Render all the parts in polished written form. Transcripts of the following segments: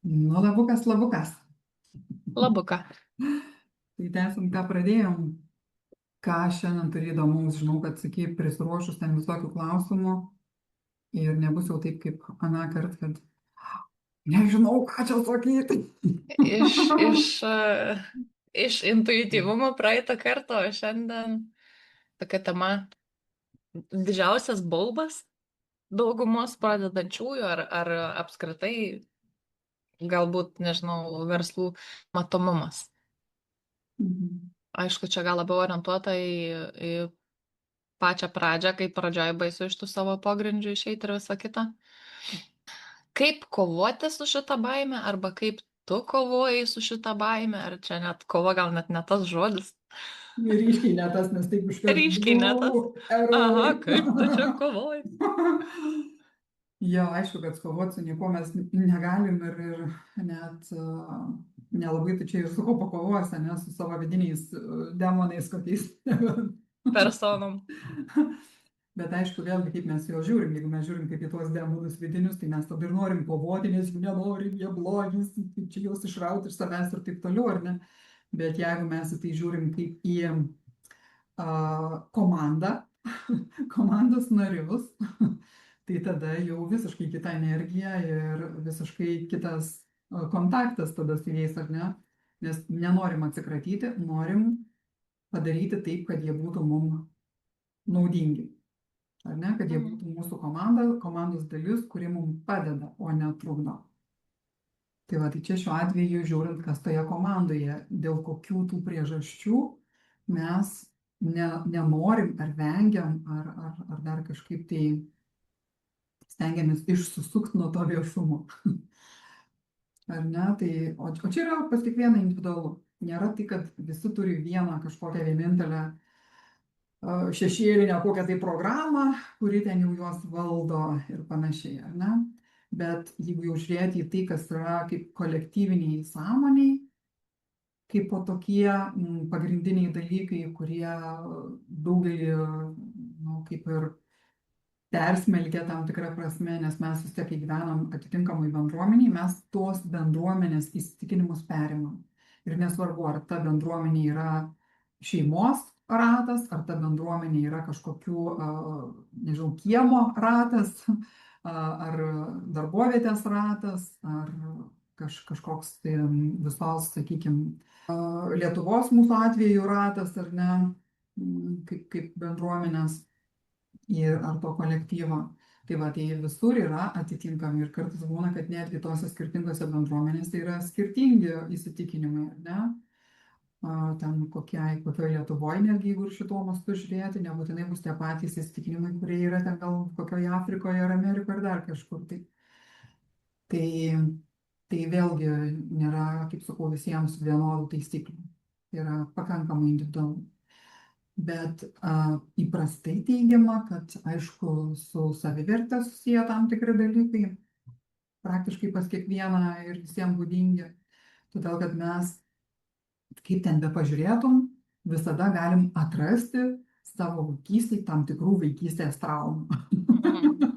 Nu, labukas, labukas. Labuką. Tai tęsim, ką pradėjom. Ką šiandien turi įdomaus, žinau, kad sakai, prisiruošus ten visokių klausimų ir nebus jau taip kaip aną kartą, kad nežinau, ką čia sakyti. Iš, iš, e, iš intuityvumo praeitą kartą, o šiandien tokia tema didžiausias baubas daugumos pradedančiųjų ar apskritai galbūt, nežinau, verslų matomumas. Mhm. Aišku, čia gal labiau orientuota į pačią pradžią, kai pradžioj baisu iš tų savo pogrindžių išeiti ir visą kitą. Kaip kovoti su šita baime, arba kaip tu kovoji su šita baime, ar čia net kova gal net ne tas žodis. Ryškiai ne tas, nes taip iškart Ryškiai ne tas. eroj. Aha, kaip tu čia kovoji? Jo, aišku, kad kovoti su niekuo mes negalim ir net nelabai tu čia ir su ko pakovosi, ne, su savo vidiniais demonais kokiais. Personom. Bet aišku, vėlgi, kaip mes juos žiūrim, jeigu mes žiūrim kaip į tuos demonus vidinius, tai mes tada ir norim kovoti, nes jų nenorim, jie blogis, kaip čia juos išrauti iš savęs ir taip toliau, ar ne? Bet jeigu mes į tai žiūrim kaip į komandą, komandos narius, tai tada jau visiškai kita energija ir visiškai kitas kontaktas tada su jais, ar ne? Nes nenorim atsikratyti, norim padaryti taip, kad jie būtų mums naudingi. Ar ne, kad jie būtų mūsų komanda, komandos dalis, kuri mums padeda, o ne trukdo. Tai va, tai čia šiuo atveju žiūrint, kas toje komandoje, dėl kokių tų priežasčių mes nenorim ar vengiam, ar dar kažkaip tai stengiamės išsisukti nuo to viešumo. Ar ne, tai, o čia yra pas kiekvieną individualu. Nėra tai, kad visi turi vieną kažkokią vienintelę šešėlinę kokią tai programą, kuri ten jau juos valdo ir panašiai, ar ne? Bet jeigu jau žiūrėti į tai, kas yra kaip kolektyviniai sąmoniai, kaip po tokie pagrindiniai dalykai, kurie daugelį, nu, kaip ir persmelkia tam tikrą prasme, nes mes vis tiek, kai gyvenam atitinkamai bendruomeniai, mes tos bendruomenės įsitikinimus perimam. Ir nesvarbu, ar ta bendruomenė yra šeimos ratas, ar ta bendruomenė yra kažkokių, nežinau, kiemo ratas, ar darbovietės ratas, ar kažkoks tai visos, sakykime, Lietuvos mūsų atveju ratas, ar ne, kaip bendruomenės ar to kolektyvo. Tai va, tai visur yra atitinkami ir kartais būna, kad netgi tose skirtingose bendruomenėse yra skirtingi įsitikinimai, ar ne? Ten kokioje Lietuvoje, netgi jeigu ir šituo mastu žiūrėti, nebūtinai bus tie patys įsitikinimai, kurie yra ten gal kokioje Afrikoje ar Amerikoje ar dar kažkur. Tai vėlgi nėra, kaip sakau, visiems vienodų taisyklių. Tai yra pakankamai individualu. Bet įprastai teigiama, kad aišku, su savivertė susiję tam tikri dalykai, praktiškai pas kiekvieną ir visiems būdingi. Todėl, kad mes, kaip ten be pažiūrėtum, visada galim atrasti savo vaikystėje tam tikrų vaikystės traumų.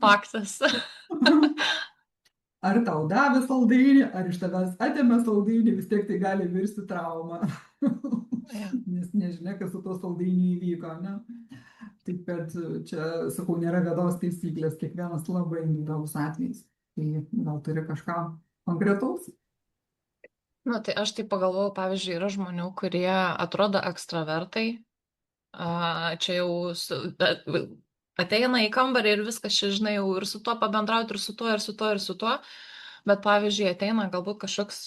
Faktas. Ar tau davė saldainį, ar iš tavęs atėmė saldainį, vis tiek tai gali virsti traumą. Nes nežinia, kas su to saldainiu įvyko, ne? Taip kad čia, sakau, nėra vienos taisyklės, kiekvienas labai individualus atvejis. Tai gal turi kažką konkretaus? Na, tai aš tai pagalvojau, pavyzdžiui, yra žmonių, kurie atrodo ekstravertai. Čia jau ateina į kambarį ir viskas čia, žinai, jau ir su tuo pabendrauti, ir su tuo, ir su tuo, ir su tuo. Bet, pavyzdžiui, ateina galbūt kažkoks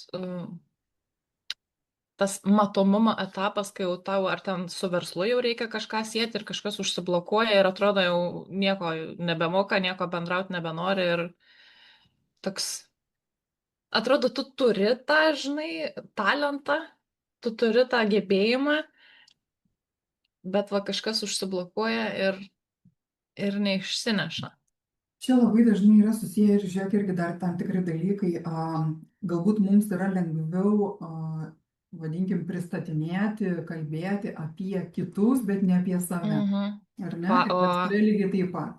tas matomumo etapas, kai jau tau ar ten su verslu jau reikia kažką sieti ir kažkas užsiblokuoja ir atrodo jau nieko nebemoka, nieko bendrauti nebenori ir toks, atrodo, tu turi tą, žinai, talentą, tu turi tą gebėjimą, bet va kažkas užsiblokuoja ir neišsineša. Čia labai dažnai yra susiję ir žiūrėk irgi dar tam tikri dalykai. Galbūt mums yra lengviau, vadinkim, pristatinėti, kalbėti apie kitus, bet ne apie save. Ar ne? Ir versle lygiai taip pat.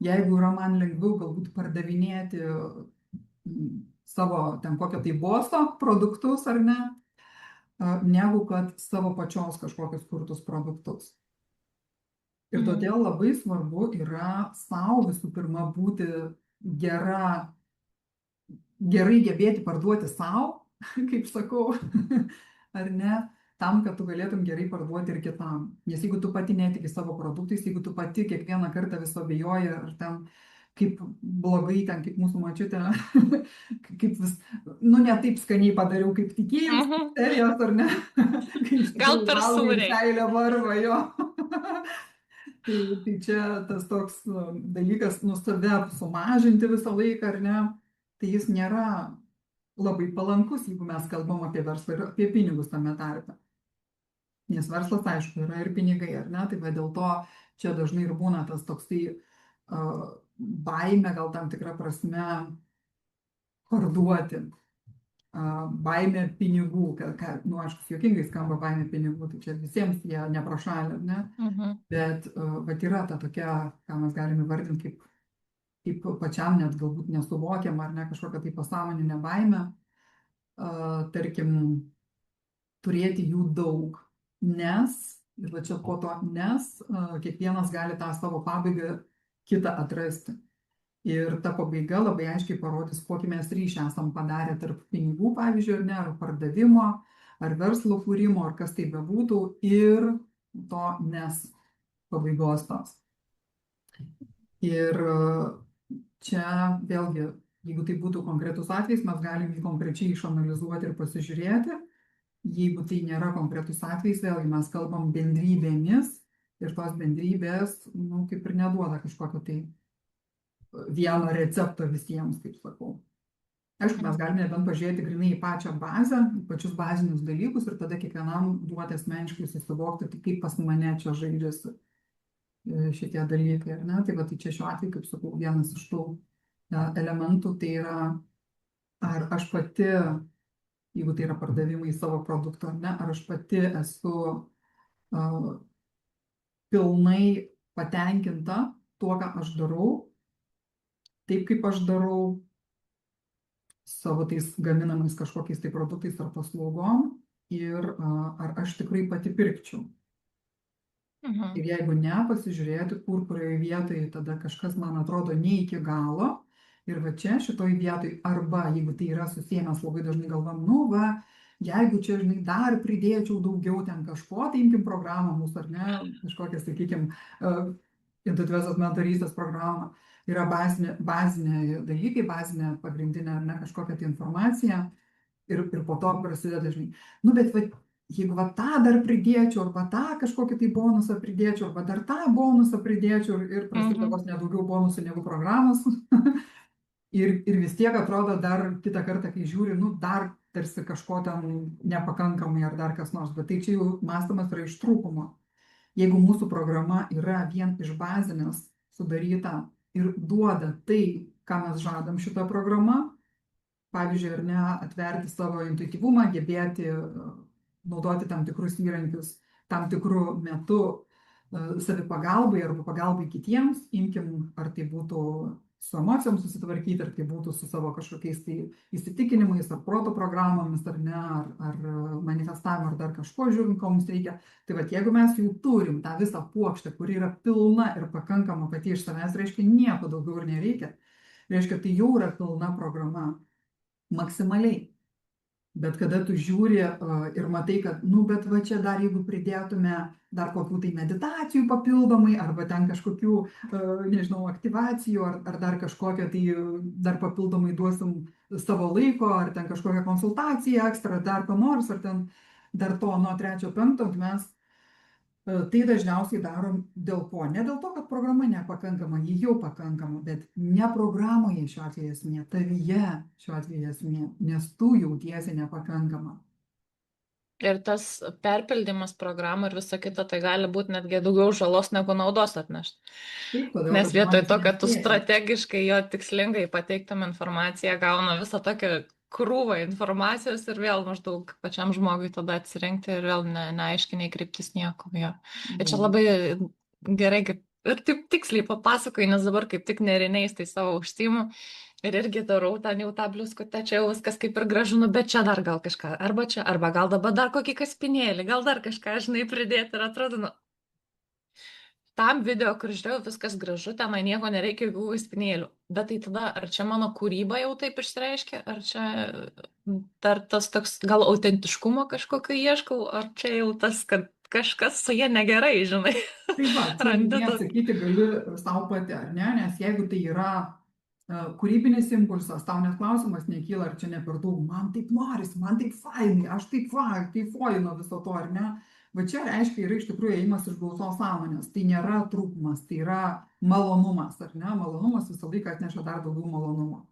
Jeigu yra man lengviau galbūt pardavinėti savo ten kokio tai boso produktus ar ne, negu kad savo pačios kažkokius kurtus produktus. Ir todėl labai svarbu yra savo visų pirma būti gera, gerai gebėti parduoti savo, kaip sakau, ar ne, tam, kad tu galėtum gerai parduoti ir kitam. Nes jeigu tu pati netiki savo produktais, jeigu tu pati kiekvieną kartą vis abejoji, ar ten kaip blogai, ten kaip mūsų močiutė, kaip vis, nu ne taip skaniai padariau, kaip tikėjausi, serijos ar ne, kai iš Gal tikrųjų per valgai ir sūriai. seilė varva jo. Tai čia tas toks dalykas, nu save sumažinti visą laiką, ar ne, tai jis nėra labai palankus, jeigu mes kalbam apie verslą ir apie pinigus tame tarpe. Nes verslas, aišku, yra ir pinigai, ar ne, tai va dėl to čia dažnai ir būna tas toksai baime, gal tam tikrą prasme, parduoti. Baimė pinigų, nu, aišku, juokingai skamba baimė pinigų, tai čia visiems jie neprašalė, ne? Bet vat yra ta tokia, ką mes galime vardinti kaip pačiam net galbūt nesuvokiam, ar ne, kažkokia tai pasąmoninė baimė, tarkim, turėti jų daug, nes, ir va čia po to, nes kiekvienas gali tą savo pabaigą kitą atrasti. Ir ta pabaiga labai aiškiai parodys, kokį mes ryšį esam padarę tarp pinigų, pavyzdžiui, ar ne, ar pardavimo, ar verslo kūrimo, ar kas tai bebūtų, ir to nes pabaigos tos. Ir čia vėlgi, jeigu tai būtų konkretus atvejs, mes galim jį konkrečiai išanalizuoti ir pasižiūrėti. Jeigu tai nėra konkretus atvejs, vėlgi mes kalbam bendrybėmis ir tos bendrybės, nu, kaip ir neduoda kažkokio tai vieno recepto visiems, kaip sakau. Aišku, mes galime nebent pažiūrėti grinai į pačią bazę, į pačius bazinius dalykus ir tada kiekvienam duoti asmeniškai susivokti, tai kaip pas mane čia žaidžiasi šitie dalykai, ar ne? Tai va, tai čia šiuo atveju, kaip sakau, vienas iš tų elementų tai yra, ar aš pati, jeigu tai yra pardavimai savo produkto, ar ne, ar aš pati esu pilnai patenkinta tuo, ką aš darau, taip kaip aš darau savo tais gaminamais kažkokiais tai produktais ar paslaugom ir ar aš tikrai pati pirkčiau. Ir jeigu ne, pasižiūrėti, kurioje vietoje tada kažkas man atrodo ne iki galo. Ir va čia šitoj vietoj, arba jeigu tai yra susijęs, labai dažnai galvam, nu va, jeigu čia, žinai, dar pridėčiau daugiau ten kažko, tai imkim programą mūsų, ar ne, kažkokią, sakykim, intuityviosios mentorystės programą. Yra baziniai dalykai, bazinė pagrindinė, ar ne, kažkokia tai informacija ir po to prasideda, žinai, nu bet va, jeigu va tą dar pridėčiau, arba tą kažkokį tai bonusą pridėčiau, arba dar tą bonusą pridėčiau ir prasideda vos nedaugiau bonusų negu programos. ir vis tiek atrodo dar kitą kartą, kai žiūri, nu dar tarsi kažko ten nepakankamai ar dar kas nors, bet tai čia jau mąstymas yra iš trūkumo. Jeigu mūsų programa yra vien iš bazinės sudaryta ir duoda tai, ką mes žadam šitą programą, pavyzdžiui, ar ne, atverti savo intuityvumą, gebėti naudoti tam tikrus įrankius tam tikrų metų savipagalbai arba pagalbai kitiems, imkim, ar tai būtų su emocijom susitvarkyti, ar tai būtų su savo kažkokiais tai įsitikinimais, ar proto programomis, ar ne, ar manifestavimu, ar dar kažko žiūrint, ko mums reikia. Tai va, jeigu mes jau turim tą visą puokštę, kuri yra pilna ir pakankama pati iš savęs, reiškia, nieko daugiau ir nereikia. Reiškia, tai jau yra pilna programa. Maksimaliai. Bet kada tu žiūri ir matai, kad, nu, bet va čia dar jeigu pridėtume dar kokių tai meditacijų papildomai, arba ten kažkokių, nežinau, aktyvacijų, ar dar kažkokią tai dar papildomai duosim savo laiko, ar ten kažkokią konsultaciją ekstra, dar ko nors, ar ten dar to nuo 3-5, mes tai dažniausiai darom dėl ko? Ne dėl to, kad programa nepakankama, ji jau pakankama, bet ne programoje šiuo atveju esmė, tavyje šiuo atveju esmė, nes tu jautiesi nepakankama. Ir tas perpildymas programų ir visa kita, tai gali būti netgi daugiau žalos negu naudos atnešti. Nes vietoj to, kad tu strategiškai jo tikslingai pateiktum informaciją, gauna visą tokią krūvą informacijos ir vėl maždaug pačiam žmogui tada atsirinkti ir vėl neaiškiniai kryptis nieko. Jo. Ir čia labai gerai ir taip tiksliai papasakoju, nes dabar kaip tik neriniais tai savo užsiimu. Ir irgi darau ten jau tą bliuskutę, čia jau viskas kaip ir gražu, nu, bet čia dar gal kažką, arba čia, arba gal dabar dar kokį kaspinėlį, gal dar kažką, žinai, pridėti ir atrodo, nu, tam video, kur žiūrėjau, viskas gražu, tenai nieko nereikia, jokių kaspinėlių. Bet tai tada, ar čia mano kūryba jau taip išreiškia, ar čia dar tas toks, gal autentiškumo kažkokio ieškau, ar čia jau tas, kad kažkas su jie negerai, žinai, Tai va, čia randi viduje tokį. atsakyti gali savo pati, ar ne? Nes jeigu tai yra kūrybinis impulsas, tau net klausimas nekyla, ar čia ne per daug, man taip norisi, man taip fainai, aš taip kaifuoju nuo viso to, ar ne? Va čia reiškia yra iš tikrųjų ėjimas iš gausos sąmonės. Tai nėra trūkumas, tai yra malonumas, ar ne? Malonumas visą laiką atneša dar daugiau malonumo.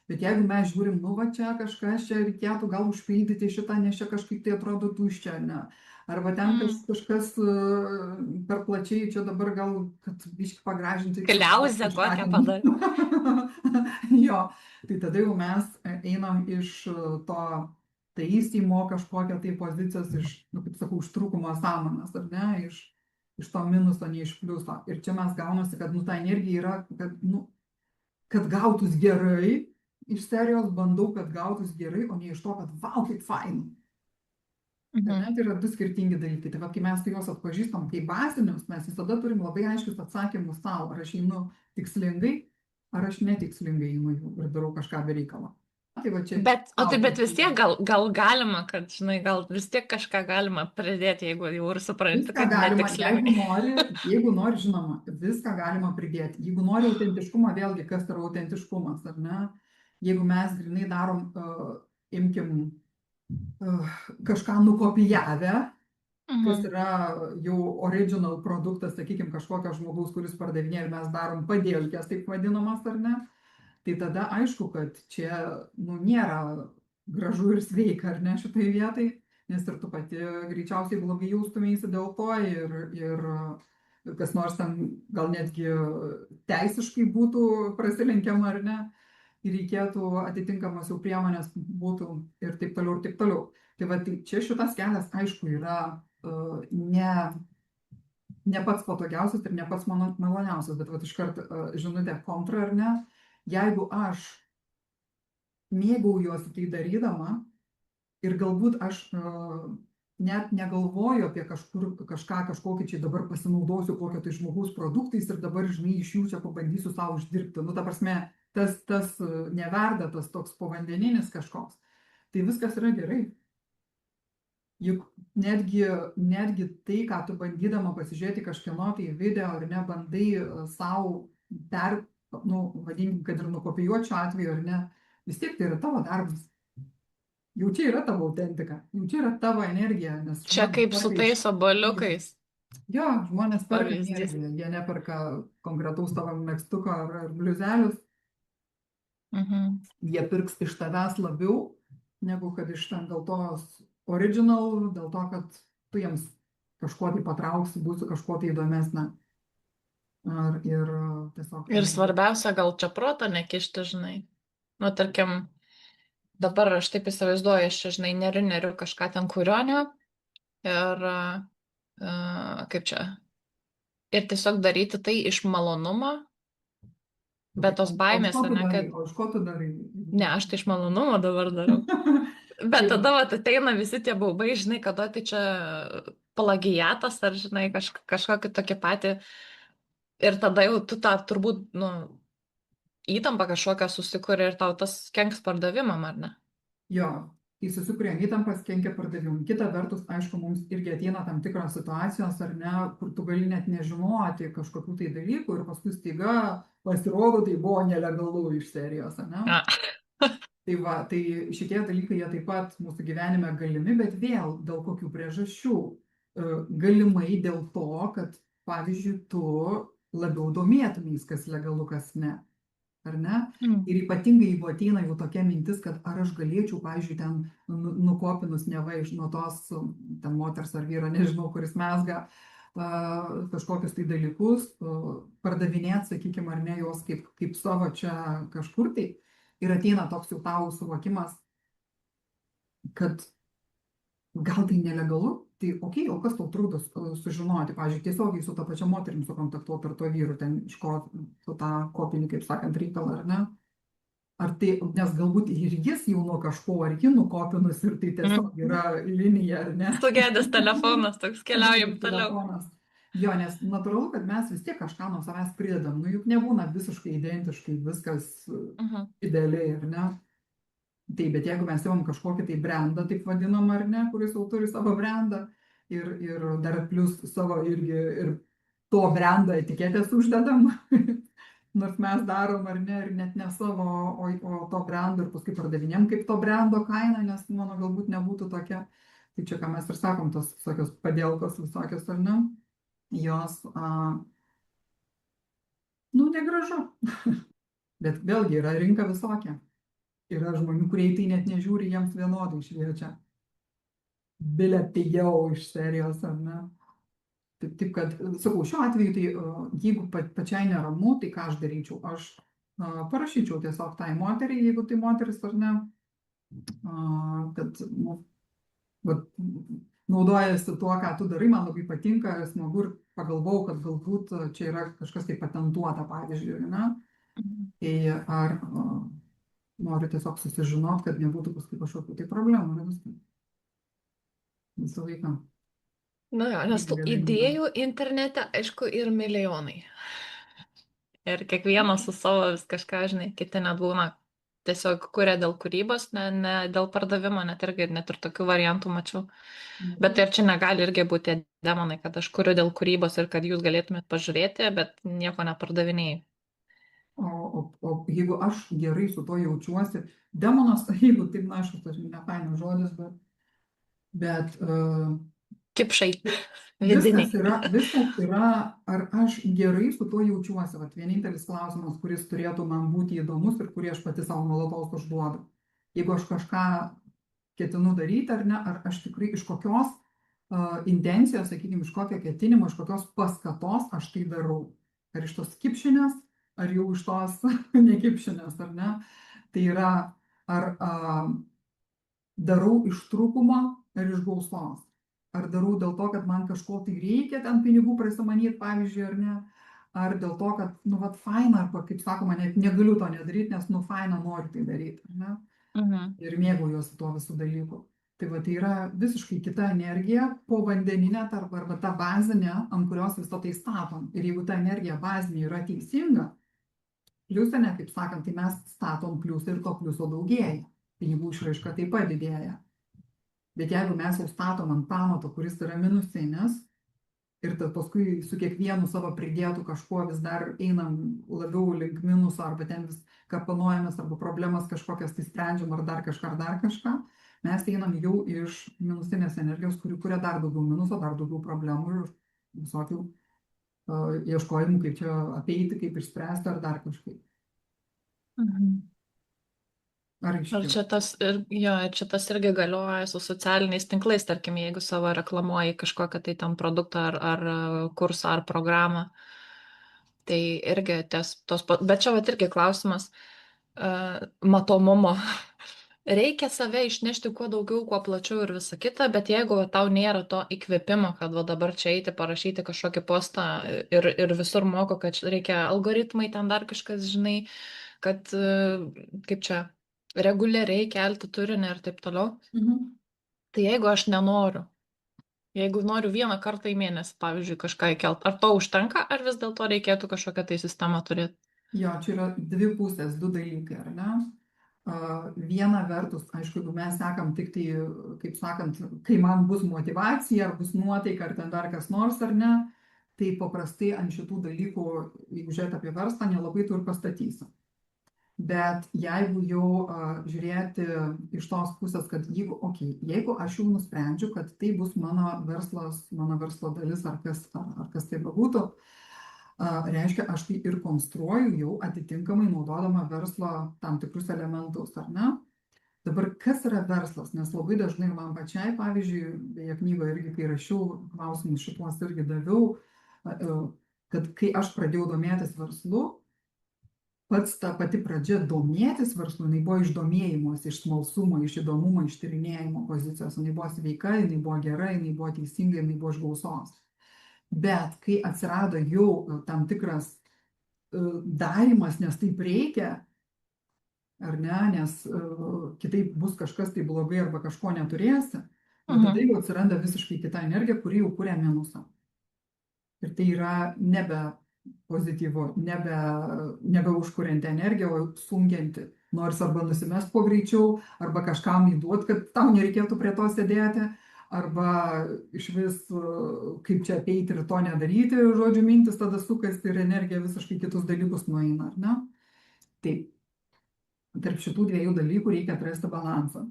Bet jeigu mes žiūrim, nu va čia kažkas čia reikėtų gal užpildyti šitą, nes čia kažkaip tai atrodo tuščia, ne? Arba ten kažkas per plačiai čia dabar gal, kad biškai pagražinti. Kliauzę kokią padarė. Jo, tai tada jau mes einam iš to taisymo kažkokią tai pozicijos, iš, nu, kaip sakau, iš trūkumo sąmonės, ar ne, iš to minuso, ne iš pliuso. Ir čia mes gaunasi, kad, nu, ta energija yra, kad, nu, kad gautus gerai, iš serijos bandau, kad gautus gerai, o ne iš to, kad vau, kaip fainai. Tai yra du skirtingi dalykai. Tai va, kai mes juos atpažįstam kaip bazinius, mes visada turim labai aiškius atsakymus savo, ar aš einu tikslingai, ar aš netikslingai einu ir darau kažką be reikalo. Tai va čia. Bet vis tiek gal galima, kad, žinai, gal vis tiek kažką galima pridėti, jeigu jau ir supranti, Viską kad galima, netikslingai. jeigu nori, žinoma, viską galima pridėti. Jeigu nori autentiškumą, vėlgi, kas yra autentiškumas, ar ne? Jeigu mes grinai darom, imkim, kažką nukopijavę, kas yra jau original produktas, sakykime, kažkokio žmogaus, kuris pardavinėja ir mes darom padėlkės, taip vadinamas, ar ne, tai tada aišku, kad čia, nu, nėra gražu ir sveika, ar ne, šitai vietai, nes ir tu pati greičiausiai blogai jaustumėsi dėl to ir kas nors ten gal netgi teisiškai būtų prasilenkiama, ar ne, ir reikėtų atitinkamas jau priemonės būtų ir taip toliau, ir taip toliau. Tai va, tai čia šitas kelias, aišku, yra ne pats patogiausias ir ne pats maloniausias, bet va, iškart žinutė kontra, ar ne, jeigu aš mėgaujuosi tai darydama ir galbūt aš net negalvoju apie kažkokį čia dabar pasinaudosiu kokio tai žmogaus produktais ir dabar, žinai, iš jų čia pabandysiu savo uždirbti. Nu, ta prasme, tas neverda, tas toks povandeninis kažkoks. Tai viskas yra gerai. Juk netgi tai, ką tu bandydama pasižiūrėti kažkieno tai video ar ne, bandai savo vadinkim, kad ir nukopijuoti šiuo atveju ar ne, vis tiek tai yra tavo darbas. Jau čia yra tavo autentika, jau čia yra tavo energija. Čia kaip su tais obuoliukais. Jo, žmonės perka energiją, jie neperka konkretaus tavo megztuko ar bliuzelius. Jie pirks iš tavęs labiau, negu kad iš ten dėl tos original, dėl to, kad tu jiems kažko tai patrauksi, būsi kažko tai įdomesnė. Ir tiesiog. Ir svarbiausia, gal čia proto nekišti, žinai. Nu, tarkim, dabar aš taip įsivaizduoju, aš čia, žinai, neriu kažką ten kurionio ir kaip čia. Ir tiesiog daryti tai iš malonumo, bet tos baimės, ne, kad... O iš ko tu darai? Ne, aš tai iš malonumo dabar darau. Bet tada ateina visi tie baubai, žinai, kada tai čia plagiatas ar, žinai, kažkokį tokį patį. Ir tada jau tu tą turbūt, nu, įtampą kažkokią susikuri ir tau tas kenks pardavimam, ar ne? Jo, kai susikuriam įtampas, kenkia pardavimam. Kita vertus, aišku, mums irgi ateina tam tikros situacijos, ar ne, kur tu gali net nežinoti kažkokių tai dalykų ir paskui staiga pasirodo, tai buvo nelegalu iš serijos, ar ne? Tai va, tai šitie dalykai jie taip pat mūsų gyvenime galimi, bet vėl dėl kokių priežasčių. Galimai dėl to, kad, pavyzdžiui, tu labiau domėtumės, kas legalu, kas ne. Ar ne? Ir ypatingai, jeigu ateina jau tokia mintis, kad ar aš galėčiau, pavyzdžiui, ten nukopinus neva iš nuo tos, ten moters ar vyro, nežinau, kuris mezga kažkokius tai dalykus, pardavinėti, sakykime, ar ne, jos kaip savo čia kažkur tai. Ir ateina toks jau tau suvokimas, kad gal tai nelegalu, tai okei, o kas tau trūdo sužinoti, pavyzdžiui, tiesiogiai su tą pačią moterim sukontaktuoti ar to vyru, ten iš ko su tą kopinį, kaip sakant, reikalą, ar ne? nes galbūt ir jis jau nuo kažko, ar ji nukopinus ir tai tiesiog yra linija, ar ne? Sugedęs telefonas, toks keliaujam Sugedęs toliau. telefonas. Jo, nes natūralu, kad mes vis tiek kažką nuo savęs pridedam. Nu, juk nebūna visiškai identiškai viskas idealiai, ar ne? Tai, bet jeigu mes imam kažkokį tai brandą, taip vadinam, ar ne, kuris jau turi savo brandą ir dar plus savo irgi ir to brandą etiketės uždedam, nors mes darom ar ne, ir net ne savo, o to brando ir paskui pardavinėm kaip to brando kainą, nes mano galbūt nebūtų tokia. Tai čia, ką mes ir sakom, tos visokios padėlkos visokios, ar ne, jos, nu, negražu. Bet vėlgi yra rinka visokia. Yra žmonių, kurie į tai net nežiūri, jiems vienodai šviečia. Bilė pigiau iš serijos, ar ne? Taip kad, sakau, šiuo atveju, tai jeigu pačiai neramu, tai ką aš daryčiau? Aš parašyčiau tiesiog tai moteriai, jeigu tai moteris ar ne, kad naudojasi tuo, ką tu darai, man labai patinka, smagu ir pagalvojau, kad galbūt čia yra kažkas tai patentuota, pavyzdžiui, ne? Tai ar noriu tiesiog susižinot, kad nebūtų paskui kažkokių tai problemų, ne visą laiką. Na jo, nes tų idėjų internete, aišku, ir milijonai. Ir kiekvienas su savo vis kažką, žinai, kiti net būna tiesiog kuria dėl kūrybos, ne dėl pardavimo, net ir tokių variantų mačiau. Bet ir čia negali irgi būti demonai, kad aš kuriu dėl kūrybos ir kad jūs galėtumėt pažiūrėti, bet nieko nepardavinėjai. O jeigu aš gerai su to jaučiuosi, demonas, jeigu taip, na, aišku, tas nepainas žodis, bet Kipšai vidiniai. Viskas yra, ar aš gerai su to jaučiuosi. Vat vienintelis klausimas, kuris turėtų man būti įdomus ir kurį aš pati savo nuolatos užduodu. Jeigu aš kažką ketinu daryti, ar ne, ar aš tikrai iš kokios intencijos, sakykime, iš kokio ketinimo, iš kokios paskatos aš tai darau. Ar iš tos kipšinės, ar jau iš tos nekipšinės, ar ne? Tai yra, ar darau iš trūkumo ar iš gausos. Ar darau dėl to, kad man kažko tai reikia ten pinigų prasimanyti, pavyzdžiui, ar ne. Ar dėl to, kad, nu, vat, faina, arba, kaip sakoma, net negaliu to nedaryti, nes, nu, faina noriu tai daryti, ar ne? Ir mėgaujuosi tuo visų dalykų. Tai va, tai yra visiškai kita energija, povandeninė arba ta bazinė, ant kurios visą tai statom. Ir jeigu ta energija bazinė yra teisinga, pliusinė, kaip sakant, tai mes statom pliusą ir to pliuso daugėja. Pinigų išraiška taip pat didėja. Bet jeigu mes jau statom ant pamato, kuris yra minusinis, ir paskui su kiekvienu savo pridėtų kažkuo vis dar einam labiau link minuso, arba ten vis kapanojamės, arba problemas kažkokias tai sprendžiam, ar dar kažką, mes einam jau iš minusinės energijos, kuri kuria dar daugiau minuso, dar daugiau problemų ir visokių ieškojimų, kaip čia apeiti, kaip išspręsti, ar dar kažkaip. Ar čia tas irgi galioja su socialiniais tinklais, tarkim, jeigu savo reklamuoji kažkokią tai tam produktą ar kursą ar programą, tai irgi bet čia vat irgi klausimas matomumo. Reikia save išnešti kuo daugiau, kuo plačiau ir visa kita, bet jeigu tau nėra to įkvėpimo, kad va dabar čia eiti, parašyti kažkokį postą ir visur moko, kad reikia algoritmai, ten dar kažkas, žinai, kad kaip čia reguliariai kelti turinį ir taip toliau. Tai jeigu aš nenoriu, jeigu noriu vieną kartą į mėnesį, pavyzdžiui, kažką įkelt, ar to užtenka, ar vis dėlto reikėtų kažkokią tai sistemą turėti? Jo, čia yra dvi pusės, du dalykai, ar ne? Viena vertus, aišku, jeigu mes sekam tik tai, kaip sakant, kai man bus motyvacija, ar bus nuotaika, ar ten dar kas nors, ar ne, tai paprastai ant šitų dalykų, jeigu žiūrėt apie verslą, nelabai tu ir pastatysi. Bet jeigu jau žiūrėti iš tos pusės, kad jeigu aš jau nusprendžiu, kad tai bus mano verslo dalis, ar kas tai bebūtų, reiškia, aš tai ir konstruoju jau atitinkamai naudodama verslo tam tikrus elementus, ar ne? Dabar kas yra verslas? Nes labai dažnai man pačiai, pavyzdžiui, beje knygoje irgi, kai rašiau klausimus šituos irgi daviau, kad kai aš pradėjau domėtis verslu, ta pati pradžia domėtis verslu, jinai buvo iš domėjimos, iš smalsumo, iš įdomumo, iš tyrinėjimo pozicijos, jinai buvo sveika, jinai buvo gera, jinai buvo teisinga, jinai buvo iš gausos. Bet kai atsirado jau tam tikras darymas, nes taip reikia, ar ne, nes kitaip bus kažkas tai blogai arba kažko neturėsi, bet tada Mhm. jau atsiranda visiškai kita energija, kuri jau kuria minusą. Ir tai yra nebe pozityvu, nebe užkurianti energiją, o sunkianti. Nors arba nusimest kuo greičiau, arba kažkam įduot, kad tau nereikėtų prie to sėdėti, arba iš vis kaip čia apeiti ir to nedaryti, žodžiu, mintis tada sukasi ir energija visiškai kitus dalykus nueina, ar ne? Tai tarp šitų dviejų dalykų reikia atrasti balansą.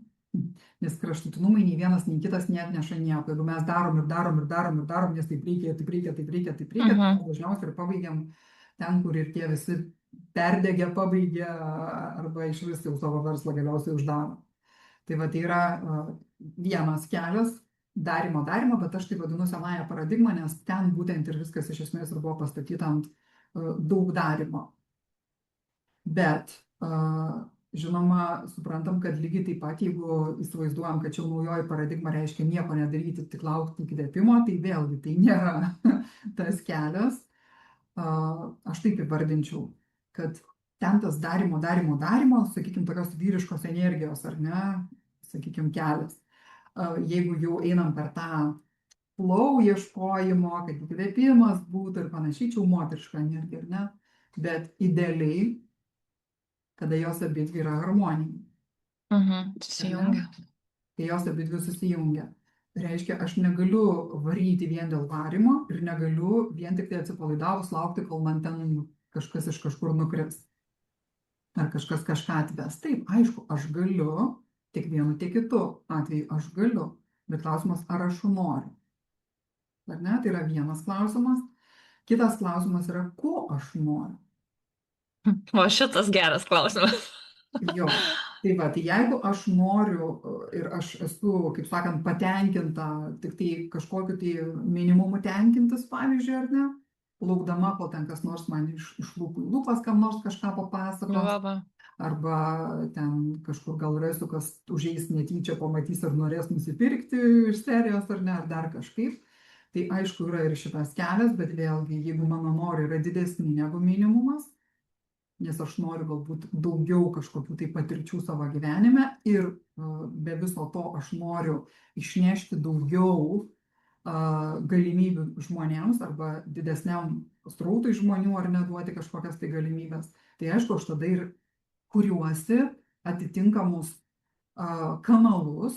Nes kraštutinumai nei vienas, nei kitas neatneša nieko. Jeigu mes darom ir darom ir darom ir darom, nes taip reikia, taip reikia, taip reikia, taip reikia, tai Mhm. mes dažniausiai ir pabaigiam ten, kur ir tie visi perdegę pabaigia arba iš vis jau savo verslą galiausiai uždaro. Tai va, tai yra vienas kelias darimo, bet aš tai vadinu senąją paradigmą, nes ten būtent ir viskas iš esmės ir buvo pastatyta ant daug darimo. Bet žinoma, suprantam, kad lygiai taip pat, jeigu įsivaizduojam, kad čia naujoji paradigma reiškia nieko nedaryti, tik laukti įkvėpimo, tai vėlgi tai nėra tas kelias. Aš taip įvardinčiau, kad ten tas darimo, sakykime, tokios vyriškos energijos, ar ne, sakykime, kelias. Jeigu jau einam per tą flow ieškojimo, kad įkvėpimas būtų ir panašiai, čia jau moteriška energija, ar ne? Bet idealiai, kada jos abidvi yra harmonijai, Mhm. ar ne? Susijungia. Kai jos abidvi susijungia. Tai reiškia, aš negaliu varyti vien dėl varymo ir negaliu vien tik tai atsipalaidavus laukti, kol man ten kažkas iš kažkur nukris. Ar kažkas kažką atves. Taip, aišku, aš galiu, tiek vienu, tiek kitu atveju aš galiu. Bet klausimas, ar aš noriu. Ar ne? Tai yra vienas klausimas. Kitas klausimas yra, ko aš noriu. O šitas geras klausimas. Jo, tai va, tai jeigu aš noriu ir aš esu, kaip sakant, patenkinta, tik tai kažkokiu tai minimumu tenkintis, pavyzdžiui, ar ne, laukdama, kol ten kas nors man iš lūpų į lūpas kam nors kažką papasakos, Va, va. arba ten kažkur gal rasiu, kas užeis netyčia, pamatys ir norės nusipirkti iš serijos ar ne, ar dar kažkaip. Tai aišku, yra ir šitas kelias, bet vėlgi, jeigu mano norai yra didesni negu minimumas, nes aš noriu galbūt daugiau kažkokių tai patirčių savo gyvenime ir be viso to aš noriu išnešti daugiau galimybių žmonėms arba didesniam srautui žmonių ar neduoti kažkokias tai galimybės. Tai aišku, aš tada ir kuriuosi atitinkamus kanalus,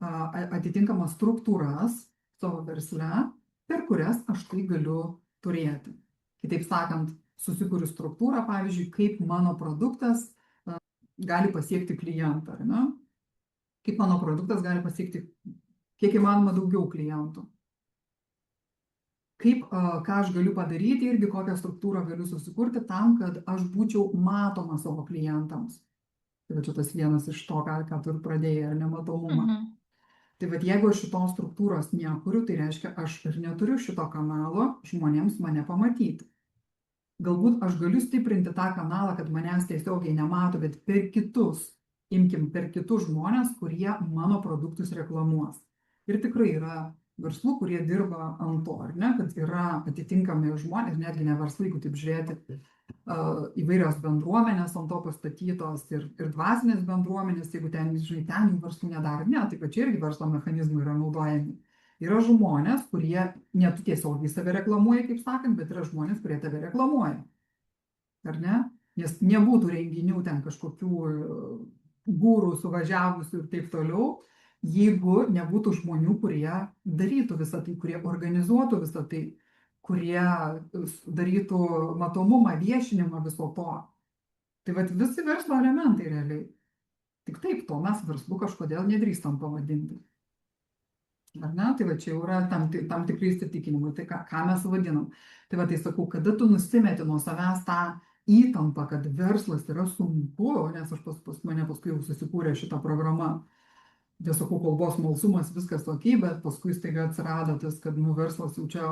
atitinkamas struktūras savo versle, per kurias aš tai galiu turėti. Kitaip sakant, susikuriu struktūrą, pavyzdžiui, kaip mano produktas gali pasiekti klientą, ar ne? Kaip mano produktas gali pasiekti kiek įmanoma daugiau klientų. Ką aš galiu padaryti irgi kokią struktūrą galiu susikurti tam, kad aš būčiau matoma savo klientams. Tai va čia tas vienas iš to, ką tu ir pradėjai, ar nematomumą. Mhm. Tai vad jeigu aš šitos struktūros nekuriu, tai reiškia, aš ir neturiu šito kanalo žmonėms mane pamatyti. Galbūt aš galiu stiprinti tą kanalą, kad manęs tiesiogiai nemato, bet per kitus, per kitus žmonės, kurie mano produktus reklamuos. Ir tikrai yra verslų, kurie dirba ant to, ar ne, kad yra atitinkami žmonės, netgi ne verslai, jeigu taip žiūrėti, įvairios bendruomenės ant to pastatytos ir dvasinės bendruomenės, jeigu ten, žinai, ten jų verslų nedaro, ne, taip pat čia irgi verslo mechanizmai yra naudojami. Yra žmonės, kurie ne tu tiesiogiai save reklamuoja, kaip sakant, bet yra žmonės, kurie tave reklamuoja. Ar ne? Nes nebūtų renginių ten kažkokių gūrų suvažiavusių ir taip toliau, jeigu nebūtų žmonių, kurie darytų visą tai, kurie organizuotų visą tai, kurie darytų matomumą, viešinimą viso to. Tai vat visi verslo elementai realiai. Tik taip, to mes verslu kažkodėl nedrįstam pavadinti. Ar ne? Tai va čia jau yra tam tikrai įsitikinimai. Tai ką mes vadinam? Tai va tai sakau, kada tu nusimeti nuo savęs tą įtampą, kad verslas yra sunku, nes aš pas mane paskui jau susikūrė šitą programą. Tiesiog kol buvo smalsumas, viskas ok, bet paskui staiga atsirado tas, kad verslas jau čia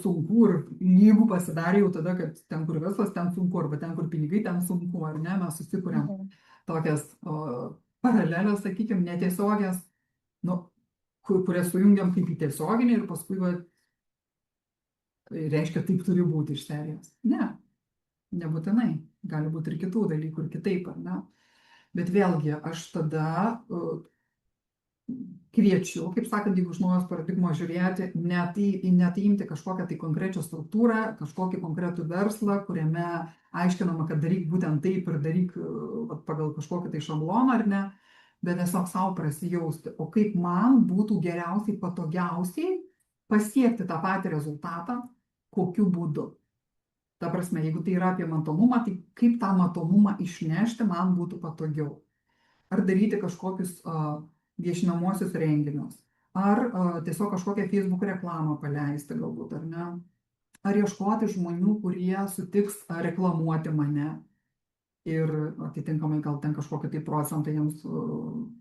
sunku ir jeigu pasidarė jau tada, kad ten, kur verslas, ten sunku, arba ten, kur pinigai, ten sunku, ar ne, mes susikūrėm tokias paralelės, sakykime, netiesiogės, kurias sujungiam kaip į tiesioginį ir paskui reiškia, taip turi būti iš serijos. Ne, nebūtinai. Gali būti ir kitų dalykų, ir kitaip, ar ne? Bet vėlgi, aš tada kviečiu, kaip sakant, jeigu iš naujos paradigmos žiūrėti, ne tai imti kažkokią tai konkrečią struktūrą, kažkokį konkretų verslą, kuriame aiškinama, kad daryk būtent taip ir daryk vat, pagal kažkokį tai šabloną ar ne, bet tiesiog savo prasijausti, o kaip man būtų geriausiai, patogiausiai pasiekti tą patį rezultatą, kokiu būdu. Ta prasme, jeigu tai yra apie matomumą, tai kaip tą matomumą išnešti man būtų patogiau. Ar daryti kažkokius viešinamosius renginius, ar tiesiog kažkokią Facebook reklamą paleisti galbūt, ar ne, ar ieškoti žmonių, kurie sutiks reklamuoti mane ir atitinkamai gal ten kažkokį tai procentą jiems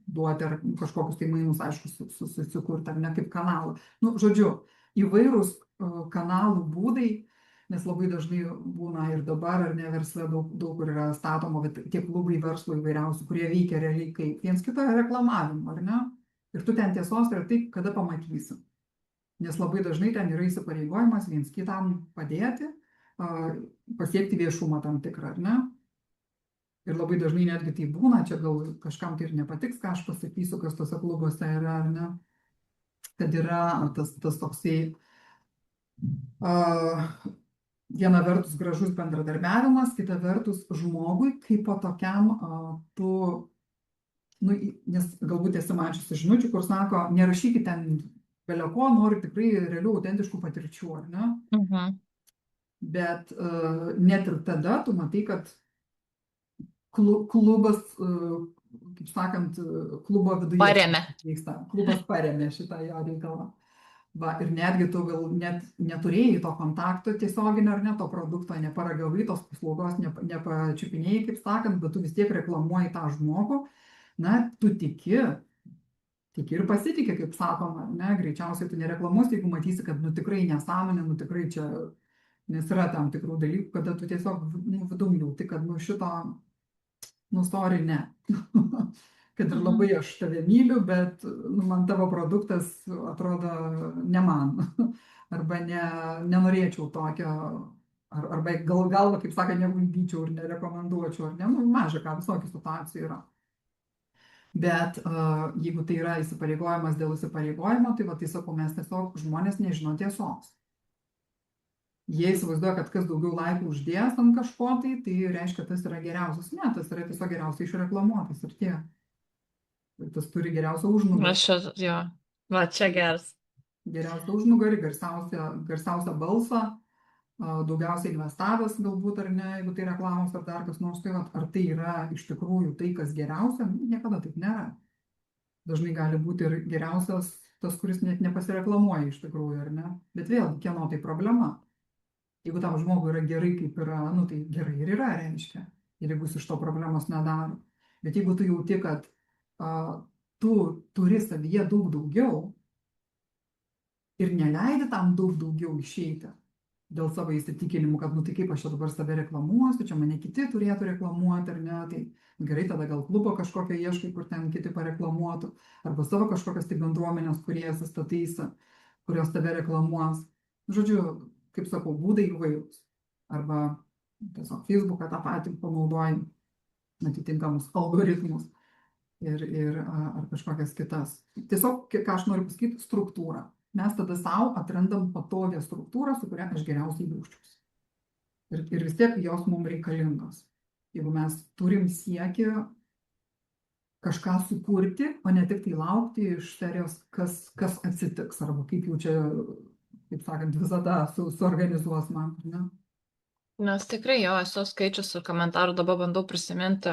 duoti, ar kažkokius tai mainus, aišku, susikurti, ar ne, kaip kanalą. Nu, žodžiu, įvairūs kanalų būdai, nes labai dažnai būna ir dabar, ar ne, versle daug kur yra statoma, bet tie klubai verslo įvairiausių, kurie veikia realiai kaip viens kito reklamavimo, ar ne? Ir tu ten tiesos ir taip, kada pamatysi. Nes labai dažnai ten yra įsipareigojimas viens kitam padėti, pasiekti viešumą tam tikrą, ar ne? Ir labai dažnai netgi tai būna, čia gal kažkam tai ir nepatiks, ką aš pasakysiu, kas tose klubuose yra, ar ne? Kad yra tas toksai viena vertus gražus bendradarbiavimas, kita vertus žmogui kaip po tokiam tu, nu, nes galbūt esi mačiusi žinučių, kur sako, nerašykit ten beleko, noriu tikrai realių, autentiškų patirčių, ar ne? Mhm. Bet net ir tada tu matai, kad klubas, kaip sakant, klubo viduje Paremia. vyksta. Klubas paremė šitą jo reikalą. Va, ir netgi tu gal net neturėjai to kontakto tiesioginio ar ne, to produkto, neparagavai tos paslaugos, nepačiupinėjai, kaip sakant, bet tu vis tiek reklamuoji tą žmogų, na, tu tiki ir pasitikė, kaip sakoma, ne, greičiausiai tu nereklamuosi, jeigu matysi, kad, nu, tikrai nesąmonė, nu, tikrai čia, nes yra tam tikrų dalykų, kada tu tiesiog, nu, vidum jauti, kad, nu, šito, nu, sorry, ne. Kad ir labai aš tave myliu, bet nu, man tavo produktas atrodo ne man. Arba nenorėčiau tokio, arba galva, kaip sakė, neguldyčiau ir nerekomenduočiau, ar ne, nu, maža ką, visokių situacijų yra. Bet jeigu tai yra įsipareigojimas dėl įsipareigojimo, tai va, tai sakau, mes tiesiog žmonės nežino tiesos. Jie įsivaizduoja, kad kas daugiau laikų uždės ant kažko, tai reiškia, tas yra geriausias. Ne, tas yra tiesiog geriausiai išreklamuotas ir tiek. Tas turi geriausią užnugarį. Aš jo, va čia geras. Geriausią užnugarį, garsiausią balsą, daugiausiai investavęs galbūt, ar ne, jeigu tai reklamos ar dar kas nors, tai ar tai yra iš tikrųjų tai, kas geriausia, niekada taip nėra. Dažnai gali būti ir geriausias tas, kuris net nepasireklamuoja iš tikrųjų, ar ne. Bet vėlgi, kieno tai problema. Jeigu tam žmogui yra gerai, kaip yra, nu tai gerai ir yra, reiškia. Ir jeigu jis iš to problemos nedaro. Bet jeigu tu jauti, kad tu turi savyje daug daugiau ir neleidi tam daug daugiau išeiti dėl savo įsitikinimų, kad, nu tai kaip aš čia dabar save reklamuosiu, čia mane kiti turėtų reklamuoti, ar ne, tai gerai, tada gal klubo kažkokio ieškai, kur ten kiti pareklamuotų, arba savo kažkokias tai bendruomenės, kurie stataisi, kurios tave reklamuos. Žodžiu, kaip sakau, būdai įvairūs. Arba tiesiog Facebooką tą patį panaudoji, atitinkamus algoritmus. Ar kažkokias kitas. Tiesiog, ką aš noriu pasakyti, struktūrą. Mes tada savo atrandam patogią struktūrą, su kuria aš geriausiai jausčiausi. Ir vis tiek jos mums reikalingos. Jeigu mes turim siekį kažką sukurti, o ne tik tai laukti iš serijos, kas atsitiks, arba kaip jau čia, kaip sakant, visada suorganizuos man, ne? Nes tikrai jo, esu skaičius ir komentarų, dabar bandau prisiminti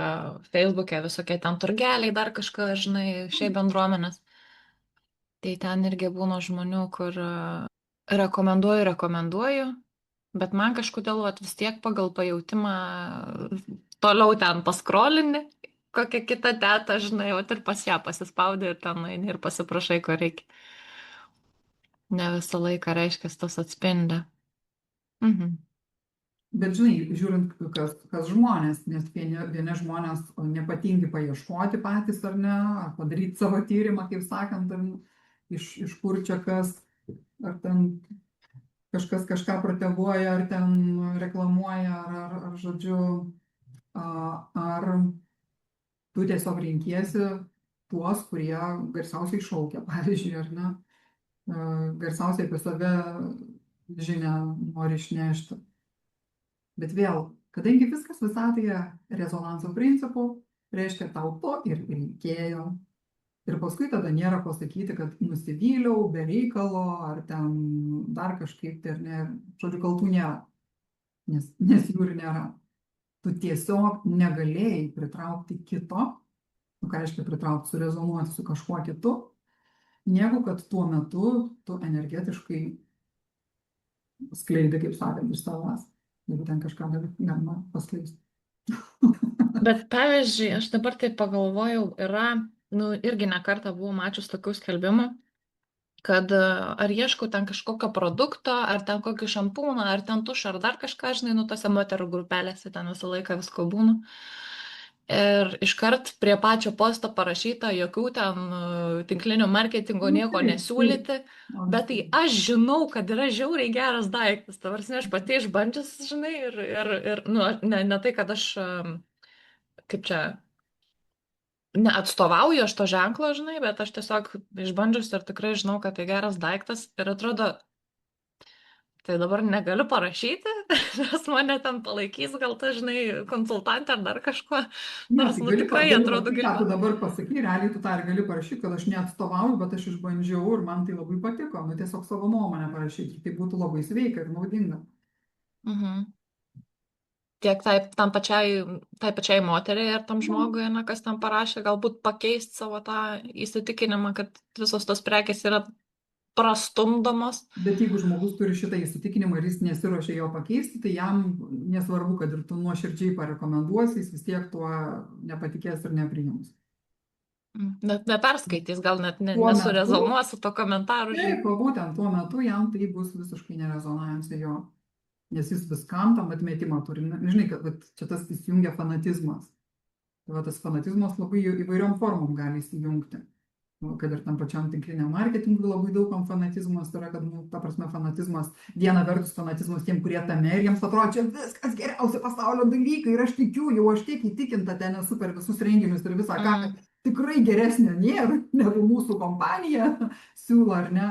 Facebook'e visokie ten turgeliai, dar kažką, žinai, šiai bendruomenės. Tai ten irgi būna žmonių, kur rekomenduoju, bet man kažkodėl vis tiek pagal pajautimą toliau ten paskrolini, kokią kitą tetą, žinai, ir pas ją pasispaudė ir ten eini ir pasiprašai, ko reikia. Ne visą laiką reiškia, tas atspindi. Bet žinai, žiūrint, kas žmonės, nes vieni žmonės nepatingi paieškoti patys ar ne, ar padaryti savo tyrimą, kaip sakant, iš kur čia kas, ar ten kažkas kažką proteguoja, ar ten reklamuoja, ar žodžiu, ar Tu tiesiog renkiesi tuos, kurie garsiausiai šaukia, pavyzdžiui, ar ne, garsiausiai apie save žinią nori išnešti. Bet vėl, kadangi viskas visatoje rezonanso principu, reiškia tau to ir reikėjo. Ir paskui tada nėra pasakyti, kad nusivyliau be reikalo, ar ten dar kažkaip, tai ar ne, žodžiu, kaltų nėra, nes jų ir nėra. Tu tiesiog negalėjai pritraukti kito, nu ką reiškia pritraukti, surezonuoti su kažkuo kitu, negu kad tuo metu tu energetiškai skleidi, kaip sakant, iš savęs, jeigu ten kažką galima paskleisti. Bet pavyzdžiui, aš dabar taip pagalvojau, yra, nu, irgi nekartą buvau mačius tokių skelbimų, kad ar ieškau ten kažkokio produkto, ar ten kokį šampūną, ar ten tušą, ar dar kažką, žinai, nu, tose moterų grupelėse ten visą laiką visko būna. Ir iškart prie pačio posto parašyta, jokių ten tinklinių marketingo nieko nesiūlyti, bet tai aš žinau, kad yra žiauriai geras daiktas, tavarsime, aš pati išbandžius, žinai, ir nu, ne tai, kad aš, kaip čia, neatstovauju aš to ženklo, žinai, bet aš tiesiog išbandžius ir tikrai žinau, kad tai geras daiktas ir atrodo, tai dabar negaliu parašyti, nes mane ten palaikys, gal ta, žinai, konsultantė ar dar kažkuo, Ne, nors, tai nu, gali, tikrai gali atrodo pasakyti, ką tu galiu. dabar pasakai, realiai tu tą ir gali parašyti, kad aš neatstovauju, bet aš išbandžiau ir man tai labai patiko, nu tiesiog savo nuomonę parašyti, tai būtų labai sveika ir naudinga. Mhm. Tiek tai pačiai moteriai ar tam žmogui, na, kas ten parašė, galbūt pakeisti savo tą įsitikinimą, kad visos tos prekės yra prastumdomos. Bet jeigu žmogus turi šitą įsitikinimą ir jis nesiruošia jo pakeisti, tai jam nesvarbu, kad ir tu nuoširdžiai parekomenduosi, jis vis tiek tuo nepatikės ir nepriims. Net neperskaitys, gal net Tuo metu, nesurezonuos su to komentaru. taip, o būtent tuo metu jam tai bus visiškai nerezonancija jo, nes jis viskam tam atmetimą turi. Žinai, kad vat, čia tas įsijungia fanatizmas. Tai va, tas fanatizmas labai įvairiom formom gali įsijungti. Nu, kad ir tam pačiam tinkliniam marketingui labai daug fanatizmas yra, kad, nu, ta prasme, fanatizmas, viena vertus fanatizmas tiem, kurie tame ir jiems atrodo, čia viskas geriausia pasaulio dalykai ir aš tikiu, jau aš tiek įtikinta ten esu per visus renginius ir visą ką, kad tikrai geresnė nėra, negu mūsų kompanija siūlo, ar ne?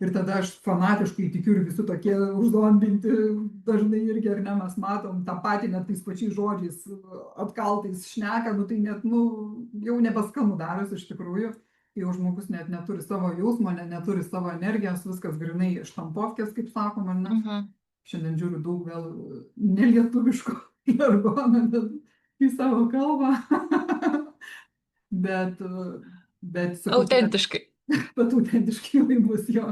Ir tada aš fanatiškai tikiu ir visi tokie užzombinti, dažnai irgi, ar ne, mes matom tą patį net tais pačiais žodžiais atkaltais šneka, nu tai net, nu, jau nebeskanu darosi iš tikrųjų. Jau žmogus net neturi savo jausmo, neturi savo energijos, viskas grinai štampovkės, kaip sakoma, ne? Šiandien žiūriu daug vėl nelietuviško jargono į savo kalbą. bet sakau, Autentiškai. Bet autentiškai jau bus jo.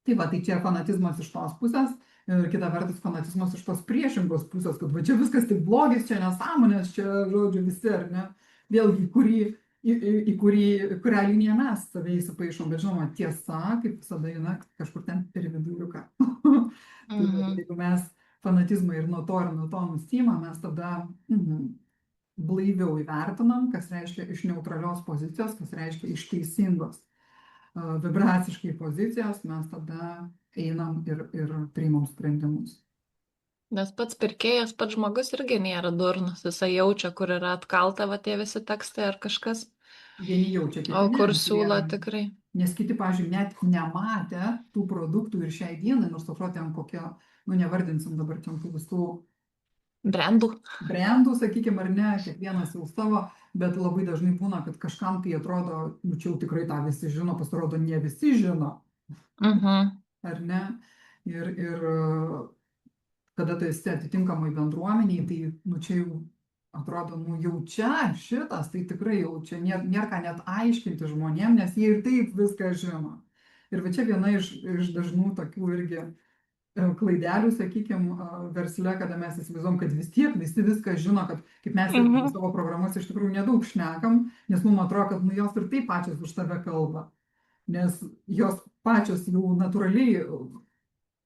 Tai va, tai čia fanatizmas iš tos pusės ir kita vertus fanatizmas iš tos priešingos pusės, kad va čia viskas tik blogis, čia nesąmonės, čia, žodžiu, visi, ar ne? Vėlgi, į kurią liniją mes save įsipaišom, bet žinoma, tiesa, kaip visada, eina kažkur ten per viduriuką. Tai jeigu mes fanatizmą ir nuo to nusimam, mes tada blaiviau įvertinam, kas reiškia iš neutralios pozicijos, kas reiškia iš teisingos vibraciškai pozicijos, mes tada einam ir priimam sprendimus. Nes pats pirkėjas, pats žmogus irgi nėra durnas, jisai jaučia, kur yra atkalta va tie visi tekstai ar kažkas. Vieni jaučia, kiti O ne. kur siūlo tikrai. Nes kiti, pavyzdžiui, net nematė tų produktų ir šiai dienai, nors atrodo ten kokie, nu nevardinsim dabar ten tų visų brandų, sakykime, ar ne, kiekvienas jau savo, bet labai dažnai būna, kad kažkam tai atrodo, nu čia jau tikrai tą visi žino, pasirodo, ne visi žino. Ar ne? Ir kada tu esi atitinkamai bendruomeniai, tai, nu čia jau atrodo, nu jau čia šitas, tai tikrai jau čia nėra ką net aiškinti žmonėm, nes jie ir taip viską žino. Ir va čia viena iš dažnų tokių irgi klaidelių, sakykime, versle, kada mes įsivaizduom, kad vis tiek visi viską žino, kad kaip mes ir savo programas iš tikrųjų nedaug šnekam, nes mums atrodo, kad nu, jos ir taip pačios už tave kalba, nes jos pačios jau natūraliai,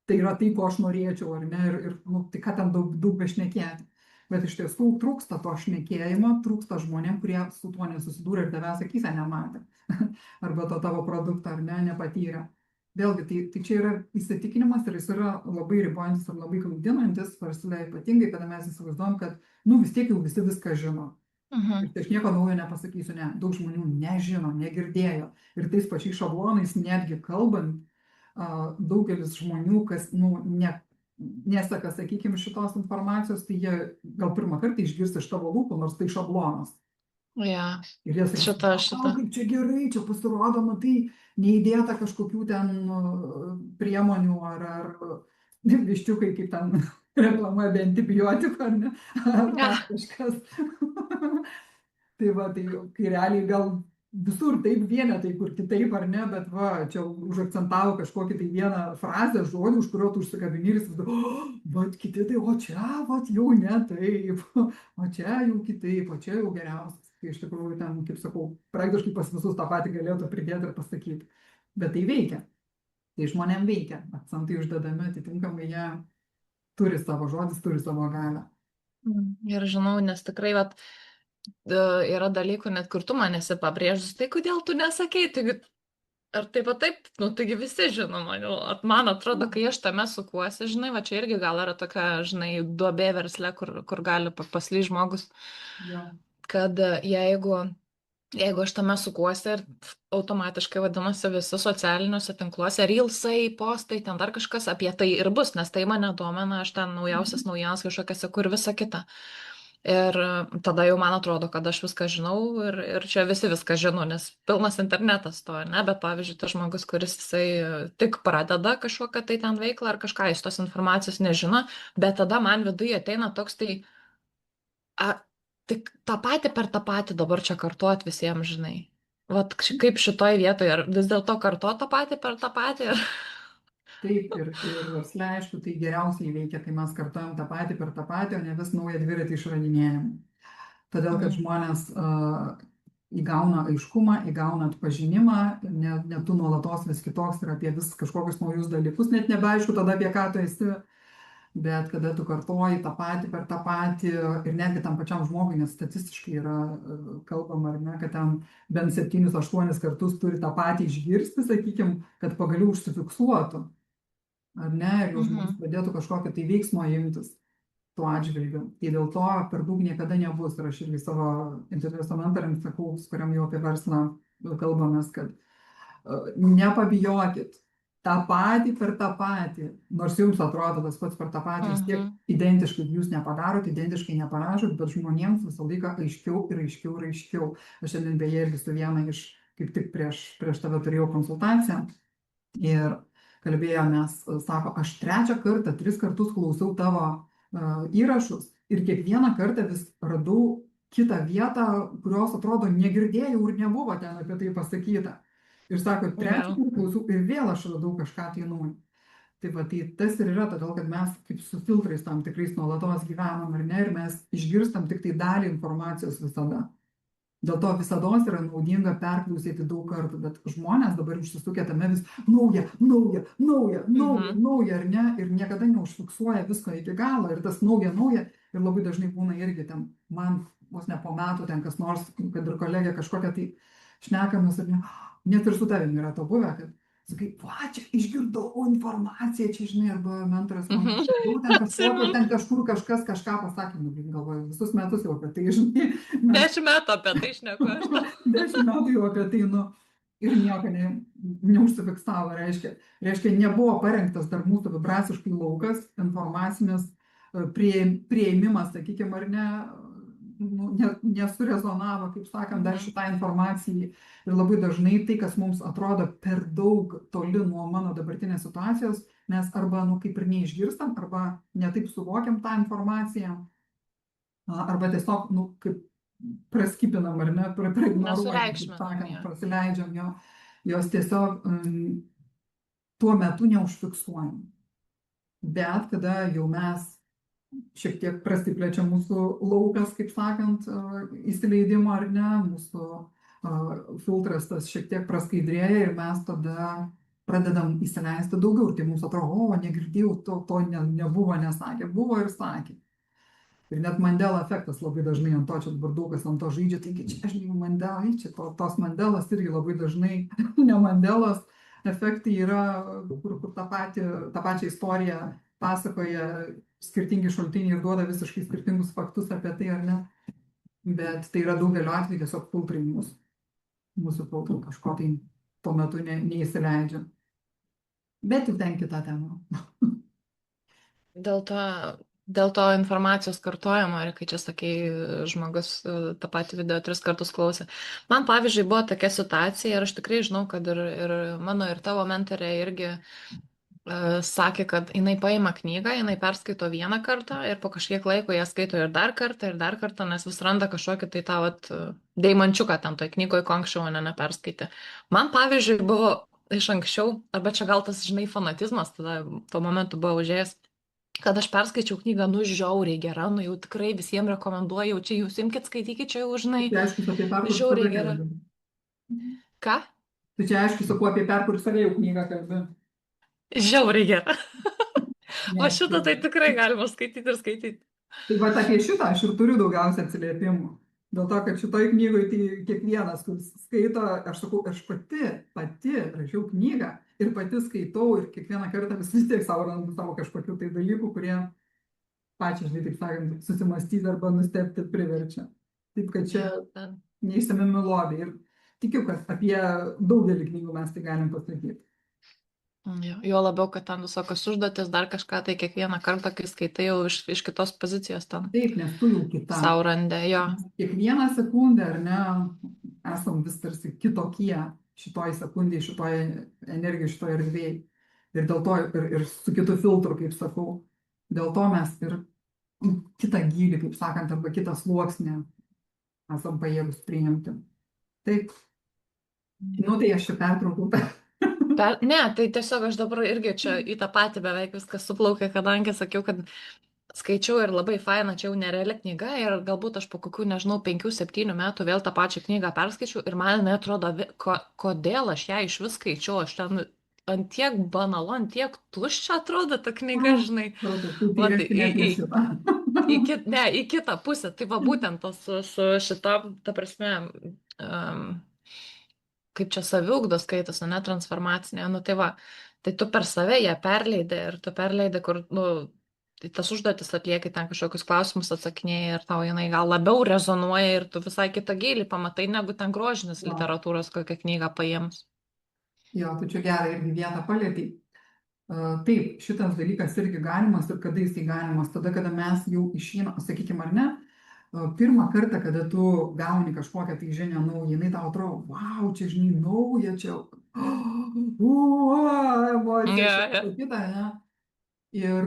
tai yra tai, ko aš norėčiau, ar ne, ir nu, tai ką ten daug bešnekėti. Bet iš tiesų trūksta to šnekėjimo, trūksta žmonėm, kurie su tuo nesusidūrė ir tavęs akyse nematė, arba to tavo produktą, ar ne, nepatyrė. Vėlgi, tai čia yra įsitikinimas ir jis yra labai ribojantis ir labai klaidinantis versle, ypatingai, kada mes įsivaizduojam, kad, nu, vis tiek jau visi viską žino. Mhm. Ir tai aš nieko naujo nepasakysiu, ne, daug žmonių nežino, negirdėjo. Ir tais pačiais šablonais netgi kalbant, daugelis žmonių, kas, nu, neseka, sakykime, šitos informacijos, tai jie gal pirmą kartą išgirsta iš tavo lūpų, nors tai šablonas. Ja, Ir jie sakys, šita. kaip čia gerai, čia pasirodo, matai, neįdėta kažkokių ten priemonių ar viščiukai, kaip ten reklamuoja be antibiotikų, ar ne, ar dar Ja. kažkas. Tai va, tai kai realiai gal visur taip vienetai, kur kitaip ar ne, bet va, čia užakcentavo kažkokį tai vieną frazę, žodį, už kurio tu užsikabini ir jis, va, kiti tai, o čia, va, jau ne taip, o čia jau kitaip, o čia jau geriausias. Tai iš tikrųjų ten, kaip sakau, praktiškai pas visus tą patį galėtų pridėti ir pasakyti. Bet tai veikia. Tai žmonėm veikia. Akcentai uždedami, atitinkamai jie turi savo žodis, turi savo galią. Ir žinau, nes tikrai, vat, yra dalykų, net kur tu man esi pabrėžus, tai kodėl tu nesakei, taigi, ar taip, taip, nu, taigi visi žino, man atrodo, kai aš tame sukuosi, žinai, va čia irgi gal yra tokia, žinai, duobė versle, kur gali paslysti žmogus, Jo. kad jeigu aš tame sukuosi ir automatiškai vadinasi visi socialiniuose tinkluose, reelsai, postai, ten dar kažkas apie tai ir bus, nes tai mane domina, aš ten naujausias naujienas kažkokiose, kur visa kita. Ir tada jau man atrodo, kad aš viską žinau ir čia visi viską žino, nes pilnas internetas to, ne, bet pavyzdžiui, tas žmogus, kuris jisai tik pradeda kažkokią tai ten veiklą ar kažką, jis tos informacijos nežino, bet tada man viduje ateina toks tai, tik tą patį per tą patį dabar čia kartuot visiems, žinai. Vat kaip šitoj vietoje, ar vis dėlto kartuot tą patį per tą patį? Taip, ir versle, aišku, tai geriausiai veikia, kai mes kartuojam tą patį per tą patį, o ne vis naują dviratį išradinėjam. Todėl, kad žmonės įgauna aiškumą, įgauna atpažinimą, ne tu nuolatos vis kitoks ir apie vis kažkokius naujus dalykus, net nebeaišku tada, apie ką tu esi, bet kada tu kartoji tą patį per tą patį ir netgi tam pačiam žmogui, nes statistiškai yra kalbama, ar ne, kad ten bent 7-8 kartus turi tą patį išgirsti, sakykime, kad pagaliau užsifiksuotų, ar ne, ir jau žmogus pradėtų kažkokio tai veiksmo imtis tuo atžvilgiu. Tai dėl to per daug niekada nebus. Ir aš irgi savo interneto mentoriams sakau, su kuriam jau apie verslą kalbamės, kad nepabijokit. tą patį per tą patį, nors jums atrodo tas pats per tą patį, vis tiek identiškai jūs nepadarot, identiškai neparašot, bet žmonėms visą laiką aiškiau ir aiškiau ir aiškiau. Aš šiandien beje irgi su viena iš, kaip tik prieš tave turėjau konsultaciją ir kalbėjomės, sako, aš 3 kartą, 3 kartus klausiau tavo įrašus ir kiekvieną kartą vis radau kitą vietą, kurios atrodo negirdėjau ir nebuvo ten apie tai pasakyta. Ir sako, 3 kartą klausau ir vėl aš radau kažką tai naujo. Tai va, tai tas ir yra, todėl kad mes kaip su filtrais tam tikrais nuolatos gyvenam, ar ne, ir mes išgirstam tik tai dalį informacijos visada. Dėl to visada yra naudinga perklausyti daug kartų, bet žmonės dabar užsisukę tame vis nauja, ar ne, ir niekada neužfiksuoja visko iki galo, ir tas nauja, ir labai dažnai būna irgi ten, man vos ne po metų ten kas nors, kad ir kolegė kažkokia tai šnekamas, ar ne, net ir su tavimi yra to buvę, kad sakai, va, čia išgirdau informaciją, čia žinai, arba mentoras, man ten kažkur kažkas kažką pasakė, galvoju, visus metus jau apie tai, žinai. 10 metų apie tai šneku. 10 metų jau apie tai, ir nieko neužsifiksavo, reiškia, nebuvo parengtas dar mūsų vibraciškai laukas, informacinis prieimimas, sakykime, ar ne, nesurezonavo, kaip sakant, dar šitą informaciją. Ir labai dažnai tai, kas mums atrodo per daug toli nuo mano dabartinės situacijos, mes arba, kaip ir neišgirstam, arba netaip suvokiam tą informaciją, arba tiesiog, kaip praskipinam, ar ne, praignoruojam, kaip sakant, prasileidžiam jos tiesiog tuo metu neužfiksuojam. Bet kada jau mes šiek tiek prasiplečiam mūsų laukas, kaip sakant, įsileidimo ar ne, mūsų filtras tas šiek tiek praskaidrėja ir mes tada pradedam įsileisti daugiau. Ir tai mums atrodo, negirdėjau, to nebuvo, nesakė, buvo ir sakė. Ir net Mandela efektas labai dažnai ant to, čia dabar daug kas ant to žaidžia, taigi čia, žinai, Mandela, čia tos Mandelas irgi labai dažnai, ne Mandelos efektai yra, kur tą pačią istoriją pasakoja skirtingi šaltiniai ir duoda visiškai skirtingus faktus apie tai, ar ne. bet tai yra daugeliu atveju tiesiog filtrai mūsų filtrų kažko tai tuo metu neįsileidžia. Bet jau ten kita tema. Dėl to, dėl to informacijos kartojimo, ir kai čia sakai, žmogus tą patį video 3 kartus klausė. Man, pavyzdžiui, buvo tokia situacija ir aš tikrai žinau, kad ir mano, ir tavo mentorė irgi sakė, kad jinai paima knygą, jinai perskaito vieną kartą ir po kažkiek laiko ją skaito ir dar kartą, nes vis randa kažkokį tai tą deimančiuką ten toj knygoje, ko anksčiau neperskaitė. Man, pavyzdžiui, buvo iš anksčiau, arba čia gal tas, žinai, fanatizmas tada tuo momentu buvo užėjęs, kad aš perskaičiau knygą, nu žiauriai gera, nu jau tikrai visiems rekomenduoju, čia jūs imkite, skaitykite, čia jau, žinai, Tai aišku, apie perkurį žiauriai save gera. kalbi. Ką? Tai čia aišku, sakau, apie perkurį save jau knygą kalbi. Žiauriai gera. O Ne, šitą tai tikrai galima skaityti ir skaityti. tai va apie šitą aš ir turiu daugiausia atsiliepimų. Dėl to, kad šitoj knygoje tai kiekvienas, kuris skaito, aš sakau, aš pati rašiau knygą ir pati skaitau ir kiekvieną kartą vis tiek savo randu savo kažkokių tai dalykų, kurie pačią, žinai, taip sakant, susimastyti arba nustebti priverčia. Taip, kad čia neišsamiami lobiai. Ir tikiu, kad apie daugelį knygų mes tai galim pasakyti. Jo labiau, kad ten visokios užduotis, dar kažką, tai kiekvieną kartą, kai skaitai jau iš kitos pozicijos ten. Taip, nes tu jau kita. Saurandė, jo. Kiekvieną sekundę, ar ne, esam vis tarsi kitokie šitoj sekundėje, šitoj energijai, šitoj erdvėje. Ir dėl to ir su kitu filtru, kaip sakau, dėl to mes ir kitą gylį, kaip sakant, arba kitą sluoksnį esam pajėgus priimti. Taip. Nu, tai aš čia pertraukau. Ne, tai tiesiog aš dabar irgi čia į tą patį beveik viskas suplaukė, kadangi sakiau, kad skaičiau ir labai faina, čia jau nereali knyga ir galbūt aš po kokių, nežinau, 5-7 metų vėl tą pačią knygą perskaičiau ir man neatrodo, kodėl aš ją iš vis skaičiau, aš ten ant tiek banalu, ant tiek tuščia atrodo ta knyga, žinai. Į kitą pusę, tai va būtent tas su šita, ta prasme, kaip čia saviugdos skaitosi, ne transformacinė, nu tai va, tai tu per save ją perleidai ir tu perleidai, kur, nu, tai tas užduotis atlieki, ten kažkokius klausimus atsakinėjai ir tau jinai gal labiau rezonuoja ir tu visai kitą gylį pamatai, negu ten grožinės literatūros kokią knygą paėmus. Jo, tu čia gerai irgi vietą palėtai. Taip, šitas dalykas irgi galimas ir kada jisai galimas, tada, kada mes jau išėjame, sakykime, ar ne, pirmą kartą, kada tu gauni kažkokią tai žinią naują, jinai tau atrodo, wow, čia žinai, nauja, čia, emocija, kita, ne? Ir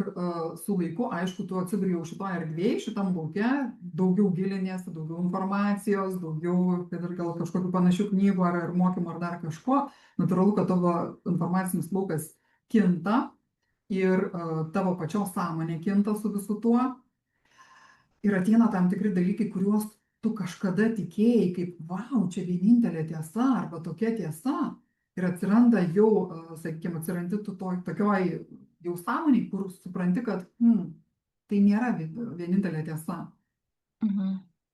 su laiku, aišku, tu atsiduri jau šitoje erdvėje, šitam lauke, daugiau gilinėsi, daugiau informacijos, daugiau, kad ir gal kažkokių panašių knygų ar mokymų ar dar kažko, natūralu, kad tavo informacinis laukas kinta ir tavo pačios sąmonė kinta su visu tuo. Ir ateina tam tikri dalykai, kuriuos tu kažkada tikėjai, kaip, wow, čia vienintelė tiesa arba tokia tiesa. Ir atsiranda jau, sakykime, atsirandi tu tokioj jau sąmoniai, kur supranti, kad tai nėra vienintelė tiesa.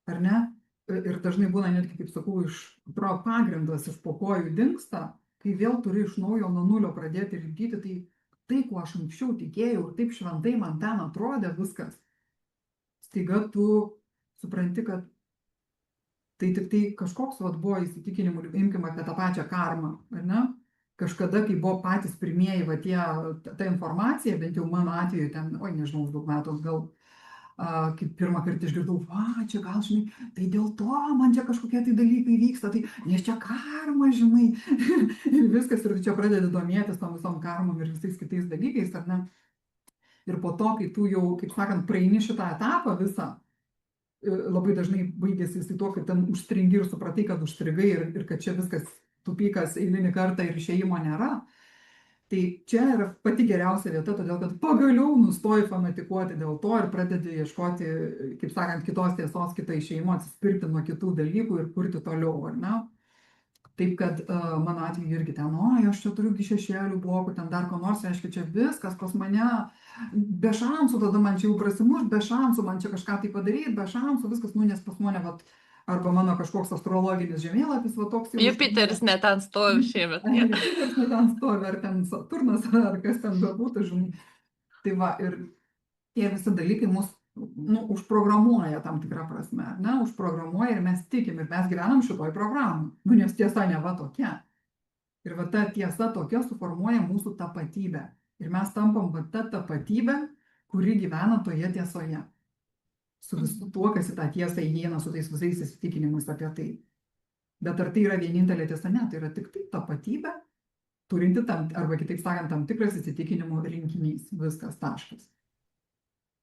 Ar ne? Ir dažnai būna netgi, kaip sakau, iš pagrindas iš po kojų dingsta, kai vėl turi iš naujo nuo nulio pradėti lipdyti, tai, kuo aš anksčiau tikėjau ir taip šventai man ten atrodė viskas. Staiga tu supranti, kad tai tik tai kažkoks buvo įsitikinimų, imkime apie tą pačią karmą, ar ne? Kažkada, kai buvo patys pirmieji ta informacija, bent jau mano atveju ten, nežinau, daug metų gal, kai pirmą kartą išgirdau, čia gal, žinai, tai dėl to man čia kažkokie tai dalykai vyksta, tai nes čia karma, žinai, ir viskas, ir čia pradedi domėtis tom visom karmom ir visais kitais dalykais, ar ne? Ir po to, kai tu jau, kaip sakant, praeini šitą etapą visą, labai dažnai baigėsi jis į to, kad ten užstringi ir supratai, kad užstrigai ir kad čia viskas tupikas eilinį kartą ir išėjimo nėra. Tai čia yra pati geriausia vieta, todėl kad pagaliau nustoji fanatikuoti dėl to ir pradedi ieškoti, kaip sakant, kitos tiesos, kitą išėjimo, atsispirti nuo kitų dalykų ir kurti toliau, ar ne? Taip, kad mano atveju irgi ten, aš čia turiu šešėlių blokų, ten dar ko nors, reiškia, čia viskas pas mane, be šansų, tada man čia jau prasimuš, be šansų, man čia kažką tai padaryti, be šansų, viskas, nes pas mane, arba mano kažkoks astrologinis žemėlapis, toks jau. Jupiteris net ten stovi šiemet. Jupiteris net ten stovi, ar ten Saturnas, ar kas ten bebūtų, žinai. Tai va, ir tie visi dalykai mus nu, užprogramuoja tam tikrą prasme, ar ne, užprogramuoja ir mes tikim ir mes gyvenam šitoj programai, nu, nes tiesa neva tokia. Ir va ta tiesa tokia suformuoja mūsų tapatybę. Ir mes tampam va ta tapatybė, kuri gyvena toje tiesoje. Su visu tuo, kas į tą tiesą įeina, su tais visais įsitikinimais apie tai. Bet ar tai yra vienintelė tiesa? Ne, tai yra tik tai tapatybė, turinti tam, arba kitaip sakant, tam tikras įsitikinimų rinkinys. Viskas, taškas.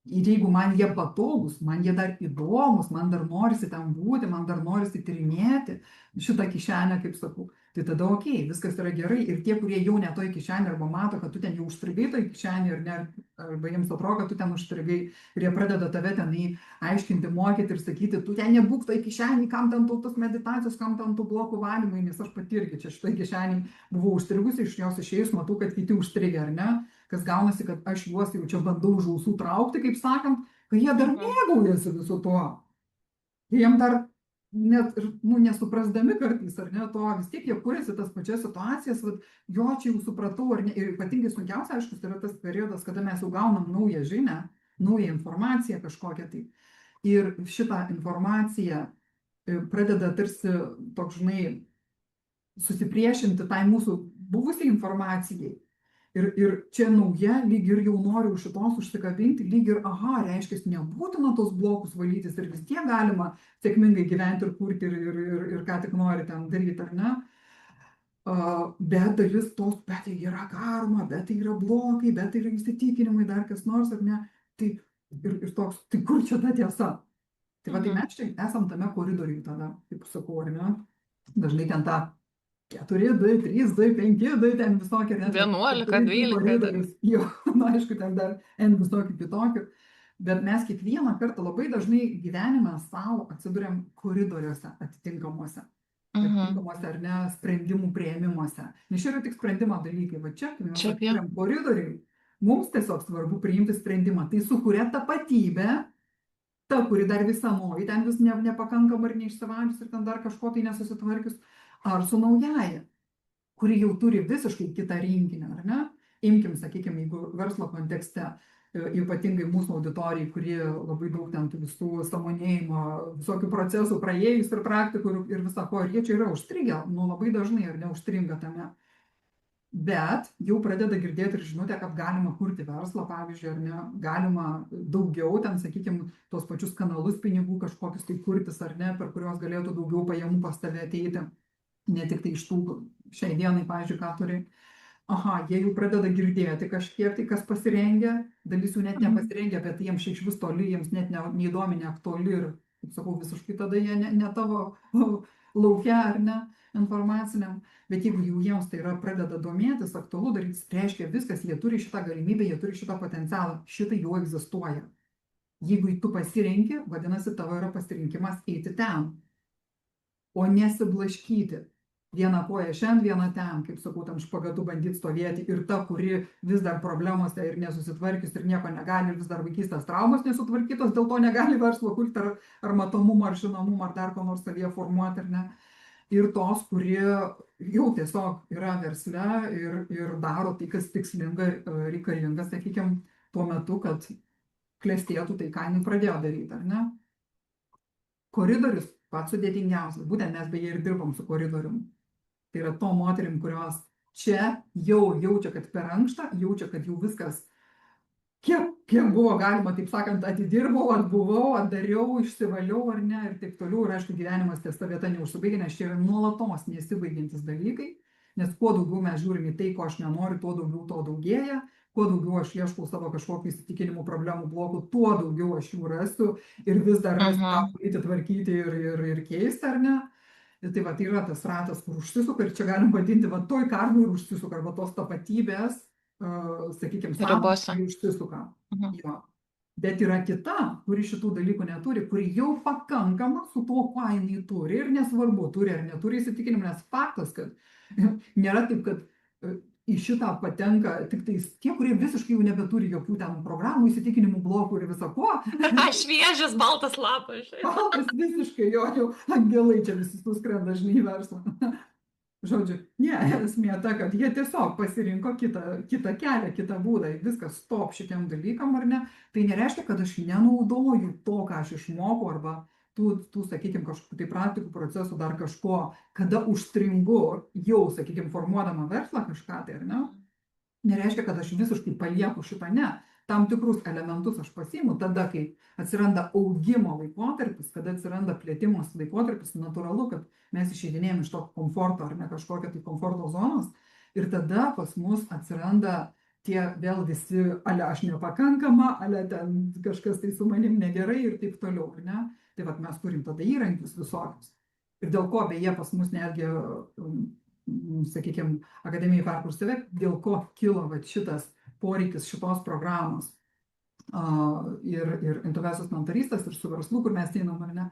Ir jeigu man jie patogus, man jie dar įdomus, man dar norisi ten būti, man dar norisi tyrinėti šitą kišenę, kaip sakau, tai tada okei, viskas yra gerai. Ir tie, kurie jau ne toj kišenė arba mato, kad tu ten jau užstrigai toj kišenė ir ne, arba jiems atrodo, kad tu ten užstrigai ir jie pradeda tave tenai aiškinti, mokyti ir sakyti, tu ten nebūk toj kišenį, kam ten tos meditacijos, kam ten tų blokų valymai, nes aš pati irgi čia šitoj kišenį buvau užstrigusi, iš jos išėjus matau, kad kiti užstrigę, ar ne? Kas gaunasi, kad aš juos jau čia bandau už ausų traukti, kaip sakant, kai jie dar mėgaujasi visu tuo. Jiem dar net, nu, nesuprasdami kartais, ar ne, to vis tiek jie kuriasi tas pačias situacijas, vat, jo čia jau supratau, ar ne, ir ypatingai sunkiausia, aišku, tai yra tas periodas, kada mes jau gaunam naują žinią, naują informaciją kažkokią tai. Ir šitą informaciją pradeda tarsi toks, žinai, susipriešinti tai mūsų buvusiai informacijai. Ir čia nauja, lyg ir jau noriu už šitos užsikabinti, lyg ir, aha, reiškia, nebūtina tos blokus valytis ir vis tiek galima sėkmingai gyventi ir kurti ir ką tik nori ten daryti, ar ne? Bet dalis tos, bet tai yra karma, bet tai yra blokai, bet tai yra įsitikinimai, dar kas nors, ar ne? Tai ir toks, tai kur čia ta tiesa? Tai va, tai mes čia esam tame koridoriui tada, kaip sakau, ar ne? Dažnai ten tą 4D, 3D, 5D, ten visokie. 11, 12. Jo, na, aišku, ten dar N visokių kitokių. Bet mes kiekvieną kartą labai dažnai gyvenime savo atsiduriam koridoriuose atitinkamuose. Atitinkamuose, ar ne, sprendimų prieimimuose. Nes čia yra tik sprendimo dalykai. Va čia, kai mes atsiduriam koridoriui, mums tiesiog svarbu priimti sprendimą. Tai sukuria tapatybę, ta, kuri dar vis senoji, ten vis nepakankama ir neišsivalius ir ten dar kažko tai nesusitvarkius. Ar su naujaja, kuri jau turi visiškai kitą rinkinį, ar ne? Imkim, sakykime, jeigu verslo kontekste, ypatingai mūsų auditorijai, kurie labai daug ten tų visų sąmonėjimo, visokių procesų praėjus ir praktikų ir visą ko, ir jie čia yra užstrigę, nu labai dažnai ar neužstringa tame. Bet jau pradeda girdėti ir žinutę, kad galima kurti verslą, pavyzdžiui, ar ne, galima daugiau ten, sakykime, tos pačius kanalus pinigų kažkokius tai kurtis, ar ne, per kuriuos galėtų daugiau pajamų pas tave ateiti. Ne tik tai iš tų šiai dienai, pavyzdžiui, ką turi. Aha, jie jau pradeda girdėti kažkiek tai, kas pasirengia, dalis jų net nepasirengia, bet jiems iš vis toli, jiems net neįdomi, neaktuali ir, kaip sakau, visiškai tada jie ne tavo laukia ar ne informaciniam. Bet jeigu jau jiems tai yra pradeda domėtis, aktualu daryti, reiškia viskas, jie turi šitą galimybę, jie turi šitą potencialą, šitai jau egzistuoja. Jeigu tu pasirenki, vadinasi, tavo yra pasirinkimas eiti ten, o nesiblaškyti. Vieną koją šiandien, vieną ten, kaip sakau, tam špagatu bandyti stovėti ir ta, kuri vis dar problemose ir nesusitvarkius ir nieko negali, ir vis dar vaikystės traumos nesutvarkytos, dėl to negali verslo kurti ar matomumą, ar žinomumą, ar dar ko nors savyje formuoti, ar ne. Ir tos, kurie jau tiesiog yra versle ir daro tai, kas tikslinga ir reikalinga, sakykime, tuo metu, kad klestėtų tai, ką jinai pradėjo daryti, ar ne. Koridorius pats sudėtingiausias, būtent mes beje ir dirbam su koridorium. Tai yra to moterim, kurios čia jau jaučia, kad per ankštą, jaučia, kad jau viskas, kiek buvo galima, taip sakant, atidirbau, atbuvau, atdariau, išsivaliau ar ne ir taip toliau. Ir aišku, gyvenimas ties ta vieta neužsibaigia, nes čia yra nuolatos nesibaigiantis dalykai, nes kuo daugiau mes žiūrim į tai, ko aš nenoriu, tuo daugiau to daugėja. Kuo daugiau aš ieškau savo kažkokių įsitikinimų, problemų, blokų, tuo daugiau aš jų rasiu ir vis dar rasiu ką daryti, tvarkyti ir keisti, ar ne. Ir tai va, tai yra tas ratas, kur užsisuka ir čia galim vadinti, va, toj karmai ir užsisuka, arba tos tapatybės, sakykime, sąvokos užsisuka. Jo. Bet yra kita, kuri šitų dalykų neturi, kuri jau pakankama su tuo, ką jinai turi ir nesvarbu, turi ar neturi įsitikinimų, nes faktas, kad nėra taip, kad į šitą patenka tik tais tie, kurie visiškai jau nebeturi jokių ten programų, įsitikinimų, blokų ir viso ko. Šviežias baltas lapas. Baltas visiškai, jo, jau angelai čia visi suskrenda, žinai, į verslą. Žodžiu, ne, esmė ta, kad jie tiesiog pasirinko kitą kelią, kitą būdą. Viskas, stop šitiem dalykam, ar ne? Tai nereiškia, kad aš nenaudoju to, ką aš išmokau, arba sakykime, kažkokių tai praktikų procesų, dar kažko, kada užstringu jau, sakykime, formuodama verslą kažką tai, ar ne? Nereiškia, kad aš visiškai palieku šitą, ne. Tam tikrus elementus aš pasiimu tada, kai atsiranda augimo laikotarpis, kada atsiranda plėtimos laikotarpis, natūralu, kad mes išeidinėjame iš to komforto ar ne kažkokio tai komforto zonos ir tada pas mus atsiranda tie vėl visi, ale aš nepakankama, ale ten kažkas tai su manim negerai ir taip toliau, ar ne? Tai vat mes turim tada įrankius visokius. Ir dėl ko beje pas mus netgi sakykime, Akademijai perkursi save, dėl ko kilo vat šitas poreikis šitos programos ir intuityviosios mentorystės, ir su verslu, kur mes einam, ar ne?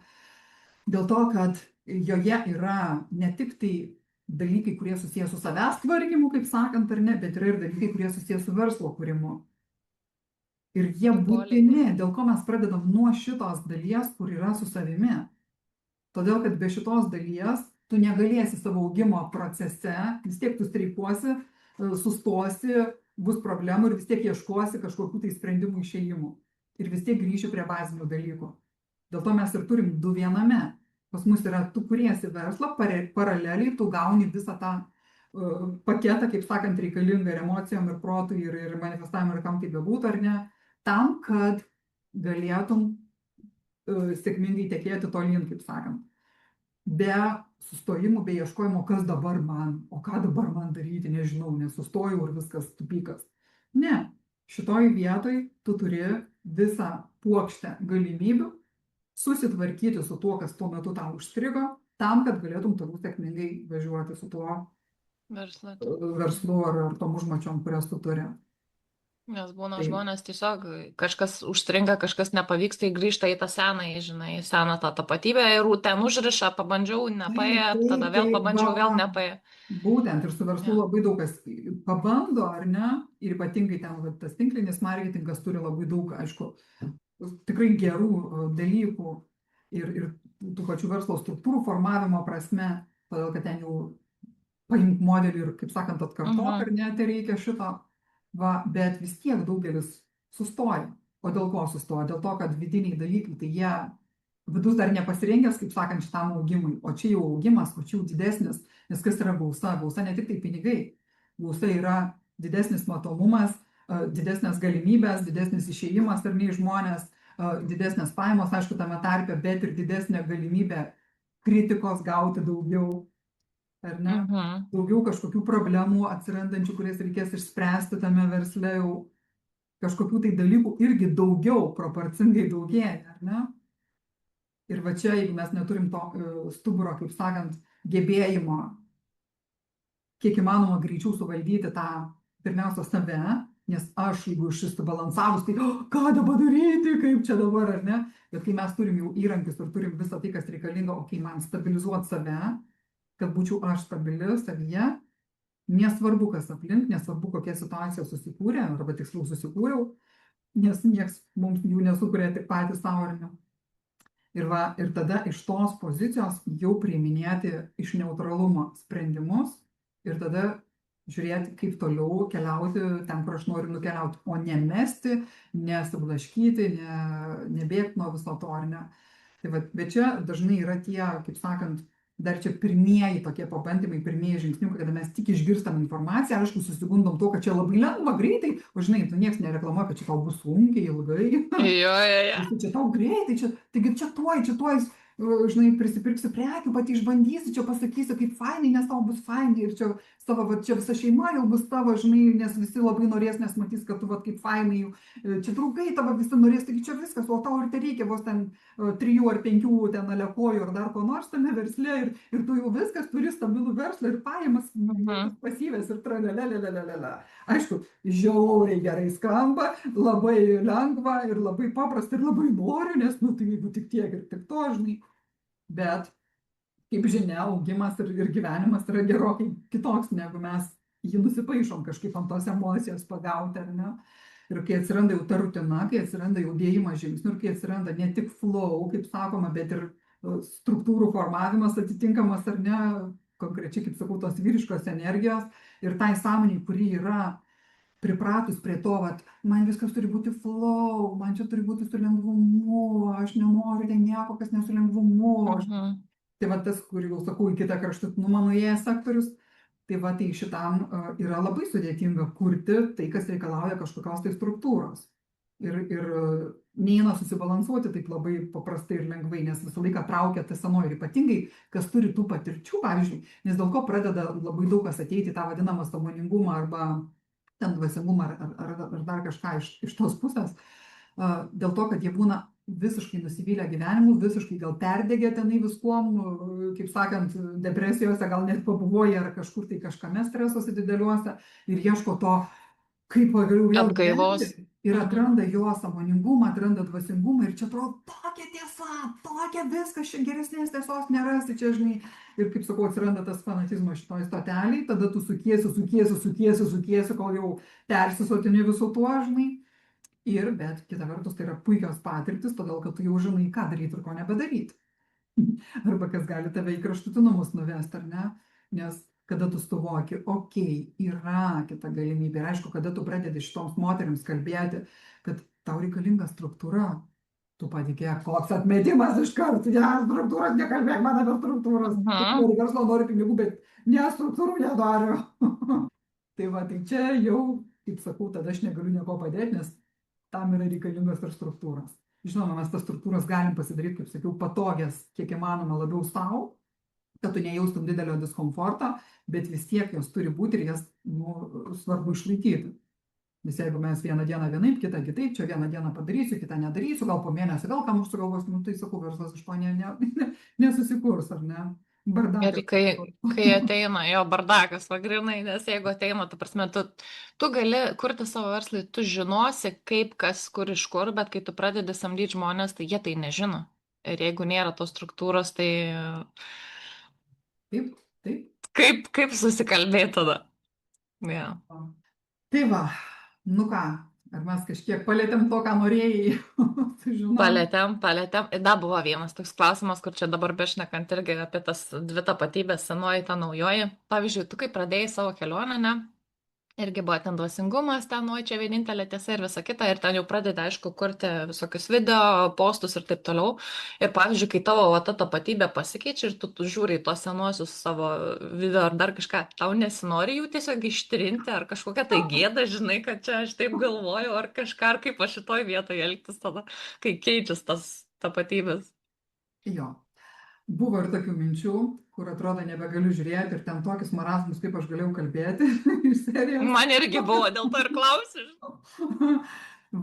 Dėl to, kad joje yra ne tik tai dalykai, kurie susiję su savęs tvarkymu, kaip sakant, ar ne, bet yra ir dalykai, kurie susiję su verslo kūrimu. Ir jie būtini, dėl ko mes pradedam nuo šitos dalies, kur yra su savimi. Todėl, kad be šitos dalies tu negalėsi savo augimo procese, vis tiek tu streikuosi, sustosi, bus problemų ir vis tiek ieškosi kažkokių tai sprendimų išėjimų. Ir vis tiek grįši prie bazinių dalykų. Dėl to mes ir turim du viename. Pas mus yra, tu kuriesi verslą, paraleliai tu gauni visą tą paketą, kaip sakant, reikalingą ir emocijom, ir protui, ir manifestavimui, ir kam tai bebūtų, ar ne, tam, kad galėtum sėkmingai tekėti tolyn, kaip sakant. Be sustojimų, be ieškojimo, kas dabar man, o ką dabar man daryti, nežinau, nesustojau ir viskas tupikas. Ne, šitoj vietoj tu turi visą puokštę galimybių susitvarkyti su tuo, kas tuo metu tau užstrigo, tam, kad galėtum toliau sėkmingai važiuoti su tuo verslu ar tom užmačiom, kurias tu turi. Nes būna žmonės tiesiog, kažkas užstringa, kažkas nepavyksta, tai grįžta į tą senąjį, žinai, seną tą tapatybę ir ten užriša, pabandžiau, nepaėjo, tada vėl pabandžiau, vėl nepaėjo. Būtent ir su verslu labai daug kas pabando, ar ne, ir ypatingai ten tas tinklinis marketingas turi labai daug, aišku, tikrai gerų dalykų ir tų pačių verslo struktūrų formavimo prasme, todėl kad ten jau paimk modelį ir, kaip sakant, atkartok, ar ne, tai reikia šito. Va, bet vis tiek daugelis sustoja. O dėl ko sustoja? Dėl to, kad vidiniai dalykai, tai jie vidus dar nepasirengęs, kaip sakant, šitam augimui. O čia jau augimas, o čia jau didesnis, nes kas yra gausa? Gausa ne tik tai pinigai. Gausa yra didesnis matomumas, didesnės galimybės, didesnis išėjimas ar ne žmonės, didesnės pajamos, aišku, tame tarpe, bet ir didesnė galimybė kritikos gauti daugiau. Ar ne? Daugiau kažkokių problemų atsirandančių, kurias reikės išspręsti tame versle, jau kažkokių tai dalykų irgi daugiau, proporcingai daugėja, ar ne? Ir va čia, jeigu mes neturim to stuburo, kaip sakant, gebėjimo, kiek įmanoma greičiau suvaldyti tą pirmiausia save, nes aš, jeigu išsibalansavus, tai ką dabar daryti, kaip čia dabar, ar ne? Bet kai mes turim jau įrankius ir turim visą tai, kas reikalinga, o kai man stabilizuoti save, kad būčiau aš stabili savyje, nesvarbu, kas aplink, nesvarbu, kokia situacija susikūrė, arba tiksliau susikūriau, nes nieks mums jų nesukūrė tik patys savo, ar ne. Ir tada iš tos pozicijos jau priiminėti iš neutralumo sprendimus ir tada žiūrėti, kaip toliau keliauti ten, kur aš noriu nukeliauti, o ne mesti, nesiblaškyti, nebėgti nuo viso to, ar ne. Tai va, bet čia dažnai yra tie, kaip sakant, dar čia pirmieji tokie pabandymai, pirmieji žingsniukai, kada mes tik išgirstam informaciją, aišku, susigundom to, kad čia labai lengva, greitai, o žinai, tu nieks nereklamuoja, kad čia tau bus sunkiai, ilgai. Čia tau greitai, taigi čia tuoj, žinai, prisipirksi prekių, pati išbandysi, čia pasakysi, kaip fainai, nes tau bus fainai ir čia tavo, va, čia visa šeima jau bus tavo, žinai, nes visi labai norės, nes matys, kad tu, va, kaip fainai, čia draugai tavo visi norės, taigi čia viskas, o tau ir tai reikia vos ten 3 ar 5 ten alekojų ar dar ko nors tame versle ir tu jau viskas turi stabilų verslą ir pajamas pasyvės ir tralelelelelelele. Aišku, žiauriai gerai skamba, labai lengva ir labai paprasta ir labai noriu, nes, nu, tai jeigu tik tiek ir tik to, žinai. Bet, kaip žinia, augimas ir gyvenimas yra gerokai kitoks, negu mes jį nusipaišom kažkaip ant tos emocijos pagauti, ar ne? Ir kai atsiranda jau ta rutina, kai atsiranda jau dėjimas žingsnių, ir kai atsiranda ne tik flow, kaip sakoma, bet ir struktūrų formavimas atitinkamas, ar ne, konkrečiai, kaip sakau, tos vyriškos energijos ir tai sąmoniai, kuri yra pripratus prie to, vat, man viskas turi būti flow, man čia turi būti su lengvumu, aš nenoriu ten nieko, kas nesu lengvumu. Mhm. Tai va tas, kur jau sakau, į kitą kraštutinumą nuėjęs sektorius, tai va tai šitam yra labai sudėtinga kurti tai, kas reikalauja kažkokios tai struktūros. Ir neina susibalansuoti taip labai paprastai ir lengvai, nes visą laiką traukia tas senoji ir ypatingai, kas turi tų patirčių, pavyzdžiui, nes dėl ko pradeda labai daug kas ateiti į tą vadinamą sąmoningumą arba ten dvasingumą ar dar kažką iš tos pusės, dėl to, kad jie būna visiškai nusivylę gyvenimu, visiškai gal perdegę tenai viskuom, kaip sakant, depresijose, gal net pabuvoja ar kažkur tai kažkame stresuose dideliuose ir ieško to, kaip pagaliau vėl Atgaivos. gyventi. Ir atranda jo sąmoningumą, atranda dvasingumą ir čia atrodo tokia tiesa, tokia viskas, čia geresnės tiesos nerasi, čia žinai. Ir kaip sakau, atsiranda tas fanatizmas šitoj stoteliai, tada tu sukiesi, kol jau persisotini visu tuo, žinai. Ir, bet kita vertus, tai yra puikios patirtis, todėl kad tu jau žinai, ką daryti ir ko nebedaryti. Arba kas gali tave į kraštutinumus nuvesti, ar ne? Nes kada tu suvoki, okei, yra kita galimybė. Ir aišku, kada tu pradedi šitoms moteriams kalbėti, kad tau reikalinga struktūra, tu patikėk, koks atmetimas iš karto, ne, struktūros, nekalbėk man apie struktūros. Noriu verslo, noriu pinigų, bet ne, struktūrų nenoriu. Tai va, tai čia jau, kaip sakau, tada aš negaliu nieko padėti, nes tam yra reikalingos ir struktūros. Žinoma, mes tas struktūras galim pasidaryti, kaip sakiau, patogias, kiek įmanoma labiau savo, kad tu nejaustum didelio diskomforto, bet vis tiek jos turi būti ir jas svarbu išlaikyti. Nes jeigu mes vieną dieną vienaip, kitą kitaip, čia vieną dieną padarysiu, kitą nedarysiu, gal po mėnesio vėl kam užsugalvos, tai sakau, verslas iš to nesusikurs, ar ne? Bardakas. Ir kai ateina jo bardakas, pagrinai, nes jeigu ateina, ta prasme, tu gali kurti savo verslą, tu žinosi, kaip, kas, kur, iš kur, bet kai tu pradedi samdyti žmonės, tai jie tai nežino. Ir jeigu nėra tos struktūros, tai Taip. kaip susikalbėti tada? Yeah. Tai va, nu ką, ar mes kažkiek palėtėm to, ką norėjai sužinoti? Palėtėm. Da, buvo vienas toks klausimas, kur čia dabar bešnekant irgi apie tas dvi tapatybės, senoji, ta naujoji. Pavyzdžiui, tu kai pradėjai savo kelionę, ne? Irgi buvo ten dvasingumas, ten, oi, čia vienintelė tiesa ir visa kita. Ir ten jau pradedi, aišku, kurti visokius video, postus ir taip toliau. Ir pavyzdžiui, kai tavo va, ta tapatybė pasikeičia ir tu žiūri į tos senuosius savo video ar dar kažką, tau nesinori jų tiesiog ištrinti ar kažkokia tai gėda, žinai, kad čia aš taip galvoju ar kažką, ar kaip aš šitoj vietoje elgtis tada, kai keičias tas tapatybės. Jo. Buvo ir tokių minčių, kur atrodo nebegaliu žiūrėti ir ten tokius marazmus, kaip aš galėjau kalbėti iš serijos. Man irgi buvo, dėl to ir klausiu.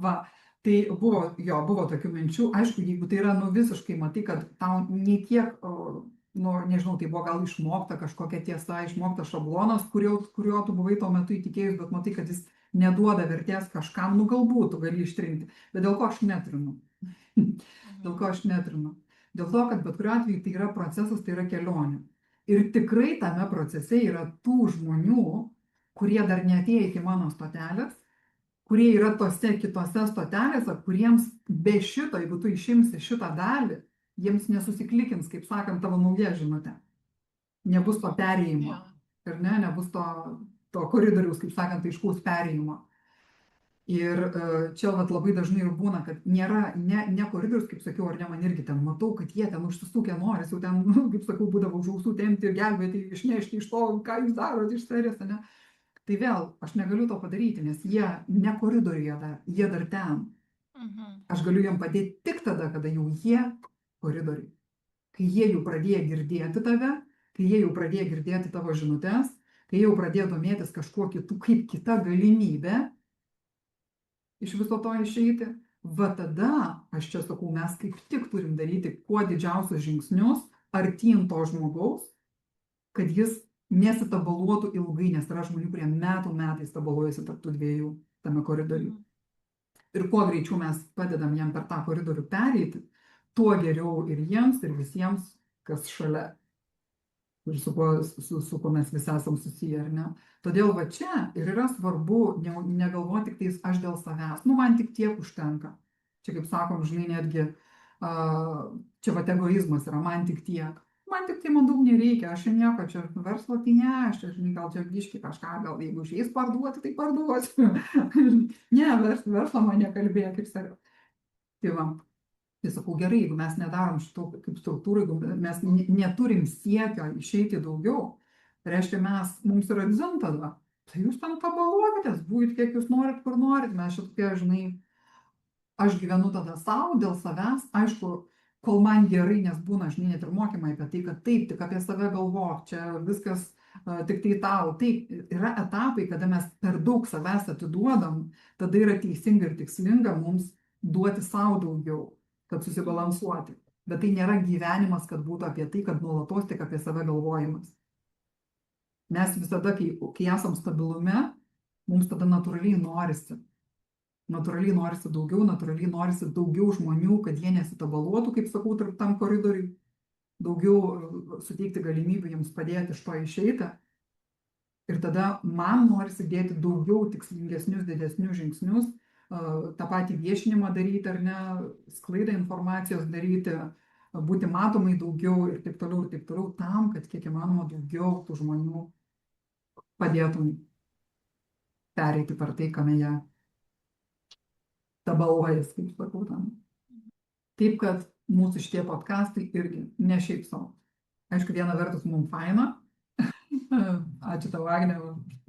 Va, tai buvo tokių minčių. Aišku, jeigu tai yra visiškai, matai, kad tau nei tiek, nežinau, tai buvo gal išmokta kažkokia tiesa, išmokta šablonas, kurio tu buvai tuo metu įtikėjus, bet matai, kad jis neduoda vertės kažkam, galbūt tu gali ištrinti. Bet dėl ko aš netrinu? Dėl to, kad bet kuriuo atveju tai yra procesas, tai yra kelionė. Ir tikrai tame procese yra tų žmonių, kurie dar neatėjo iki mano stotelės, kurie yra tose kitose stotelėse, kuriems be šito, jeigu tu išimsi šitą dalį, jiems nesusiklikins, kaip sakant, tavo nauja žinutė. Nebus to perėjimo. Ir nebus to koridoriaus, kaip sakant, aiškaus perėjimo. Ir čia labai dažnai ir būna, kad nėra, ne koridorius, kaip sakiau, ar ne, man irgi ten matau, kad jie ten užsisukę noris, jau ten, kaip sakau, būdavo už ausų tempti ir gelbėti, išnešti iš to, ką jūs darote iš serijos, ne? Tai vėl, aš negaliu to padaryti, nes jie ne koridoriuje dar, jie dar ten. Aš galiu jiem padėti tik tada, kada jau jie koridoriui. Kai jie jau pradėjo girdėti tave, kai jie jau pradėjo girdėti tavo žinutes, kai jie jau pradėjo domėtis kažkuo kitu, kaip kita galimybė, iš viso to išeiti, va tada, aš čia sakau, mes kaip tik turim daryti kuo didžiausius žingsnius artyn to žmogaus, kad jis nesitabaluotų ilgai, nes yra žmonių, kurie metais tabaluojasi tarp tų dviejų tame koridoriuje. Ir kuo greičiau mes padedam jam per tą koridorių pereiti, tuo geriau ir jiems, ir visiems, kas šalia. Ir su kuo mes visi esam susiję, ar ne? Todėl va čia ir yra svarbu negalvoti tik tais aš dėl savęs. Man tik tiek užtenka. Čia kaip sakom, žinai, netgi čia va egoizmas yra, man tik tiek. man tik tai man daug nereikia, aš čia nieko, čia verslo tai ne, aš čia, žinai, gal čia biški kažką, gal jeigu išeis parduoti, tai parduosiu. Ne, verslo man nekalbėjo, kaip sakiau. Tai va, tai sakau, gerai, jeigu mes nedarom šito kaip struktūrų, jeigu mes neturim siekio išeiti daugiau, tai reiškia, mums yra dzin tada. Tai jūs ten pabalokitės, būit kiek jūs norit, kur norit, mes šitokie, žinai, aš gyvenu tada savo, dėl savęs, aišku, kol man gerai, nes būna, žinai, net ir mokymai apie tai, kad taip, tik apie save galvok, čia viskas tik tai tau. Taip, yra etapai, kada mes per daug savęs atiduodam, tada yra teisinga ir tikslinga mums duoti savo daugiau, kad susibalansuoti. Bet tai nėra gyvenimas, kad būtų apie tai, kad nuolatos tik apie save galvojimas. Mes visada, kai esam stabilume, mums tada natūraliai norisi daugiau, natūraliai norisi daugiau žmonių, kad jie nesitabaluotų, kaip sakau, tarp tam koridoriui, daugiau suteikti galimybių jiems padėti iš to išeiti. Ir tada man norisi dėti daugiau tikslingesnius, didesnius žingsnius, tą patį viešinimą daryti ar ne, sklaidą informacijos daryti, būti matomai daugiau ir taip toliau, tam, kad kiek įmanoma daugiau tų žmonių padėtum pereiti per tai, kame jie tabaluojas, kaip sakau tam. Taip, kad mūsų šitie podcastai irgi ne šiaip savo. Aišku, viena vertus mums faina. Ačiū tau, Agne,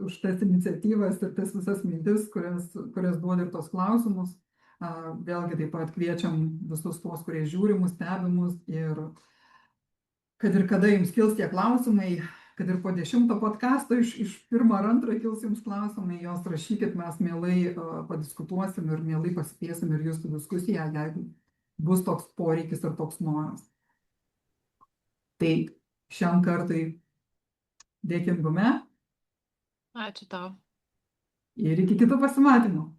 už tas iniciatyvas ir tas visas mintis, kurias duodi ir tos klausimus. Vėlgi taip pat kviečiam visus tuos, kurie žiūri mus, stebi mus ir kad ir kada jums kils tie klausimai, kad ir po 10 podcasto iš pirmo ar antro kils jums klausimai, jos rašykit, mes mielai padiskutuosim ir mielai pasikviesim ir jūsų diskusiją, jeigu bus toks poreikis ir toks noras. Tai šiam kartui dėkingume. Ačiū tau. Ir iki kitų pasimatymų.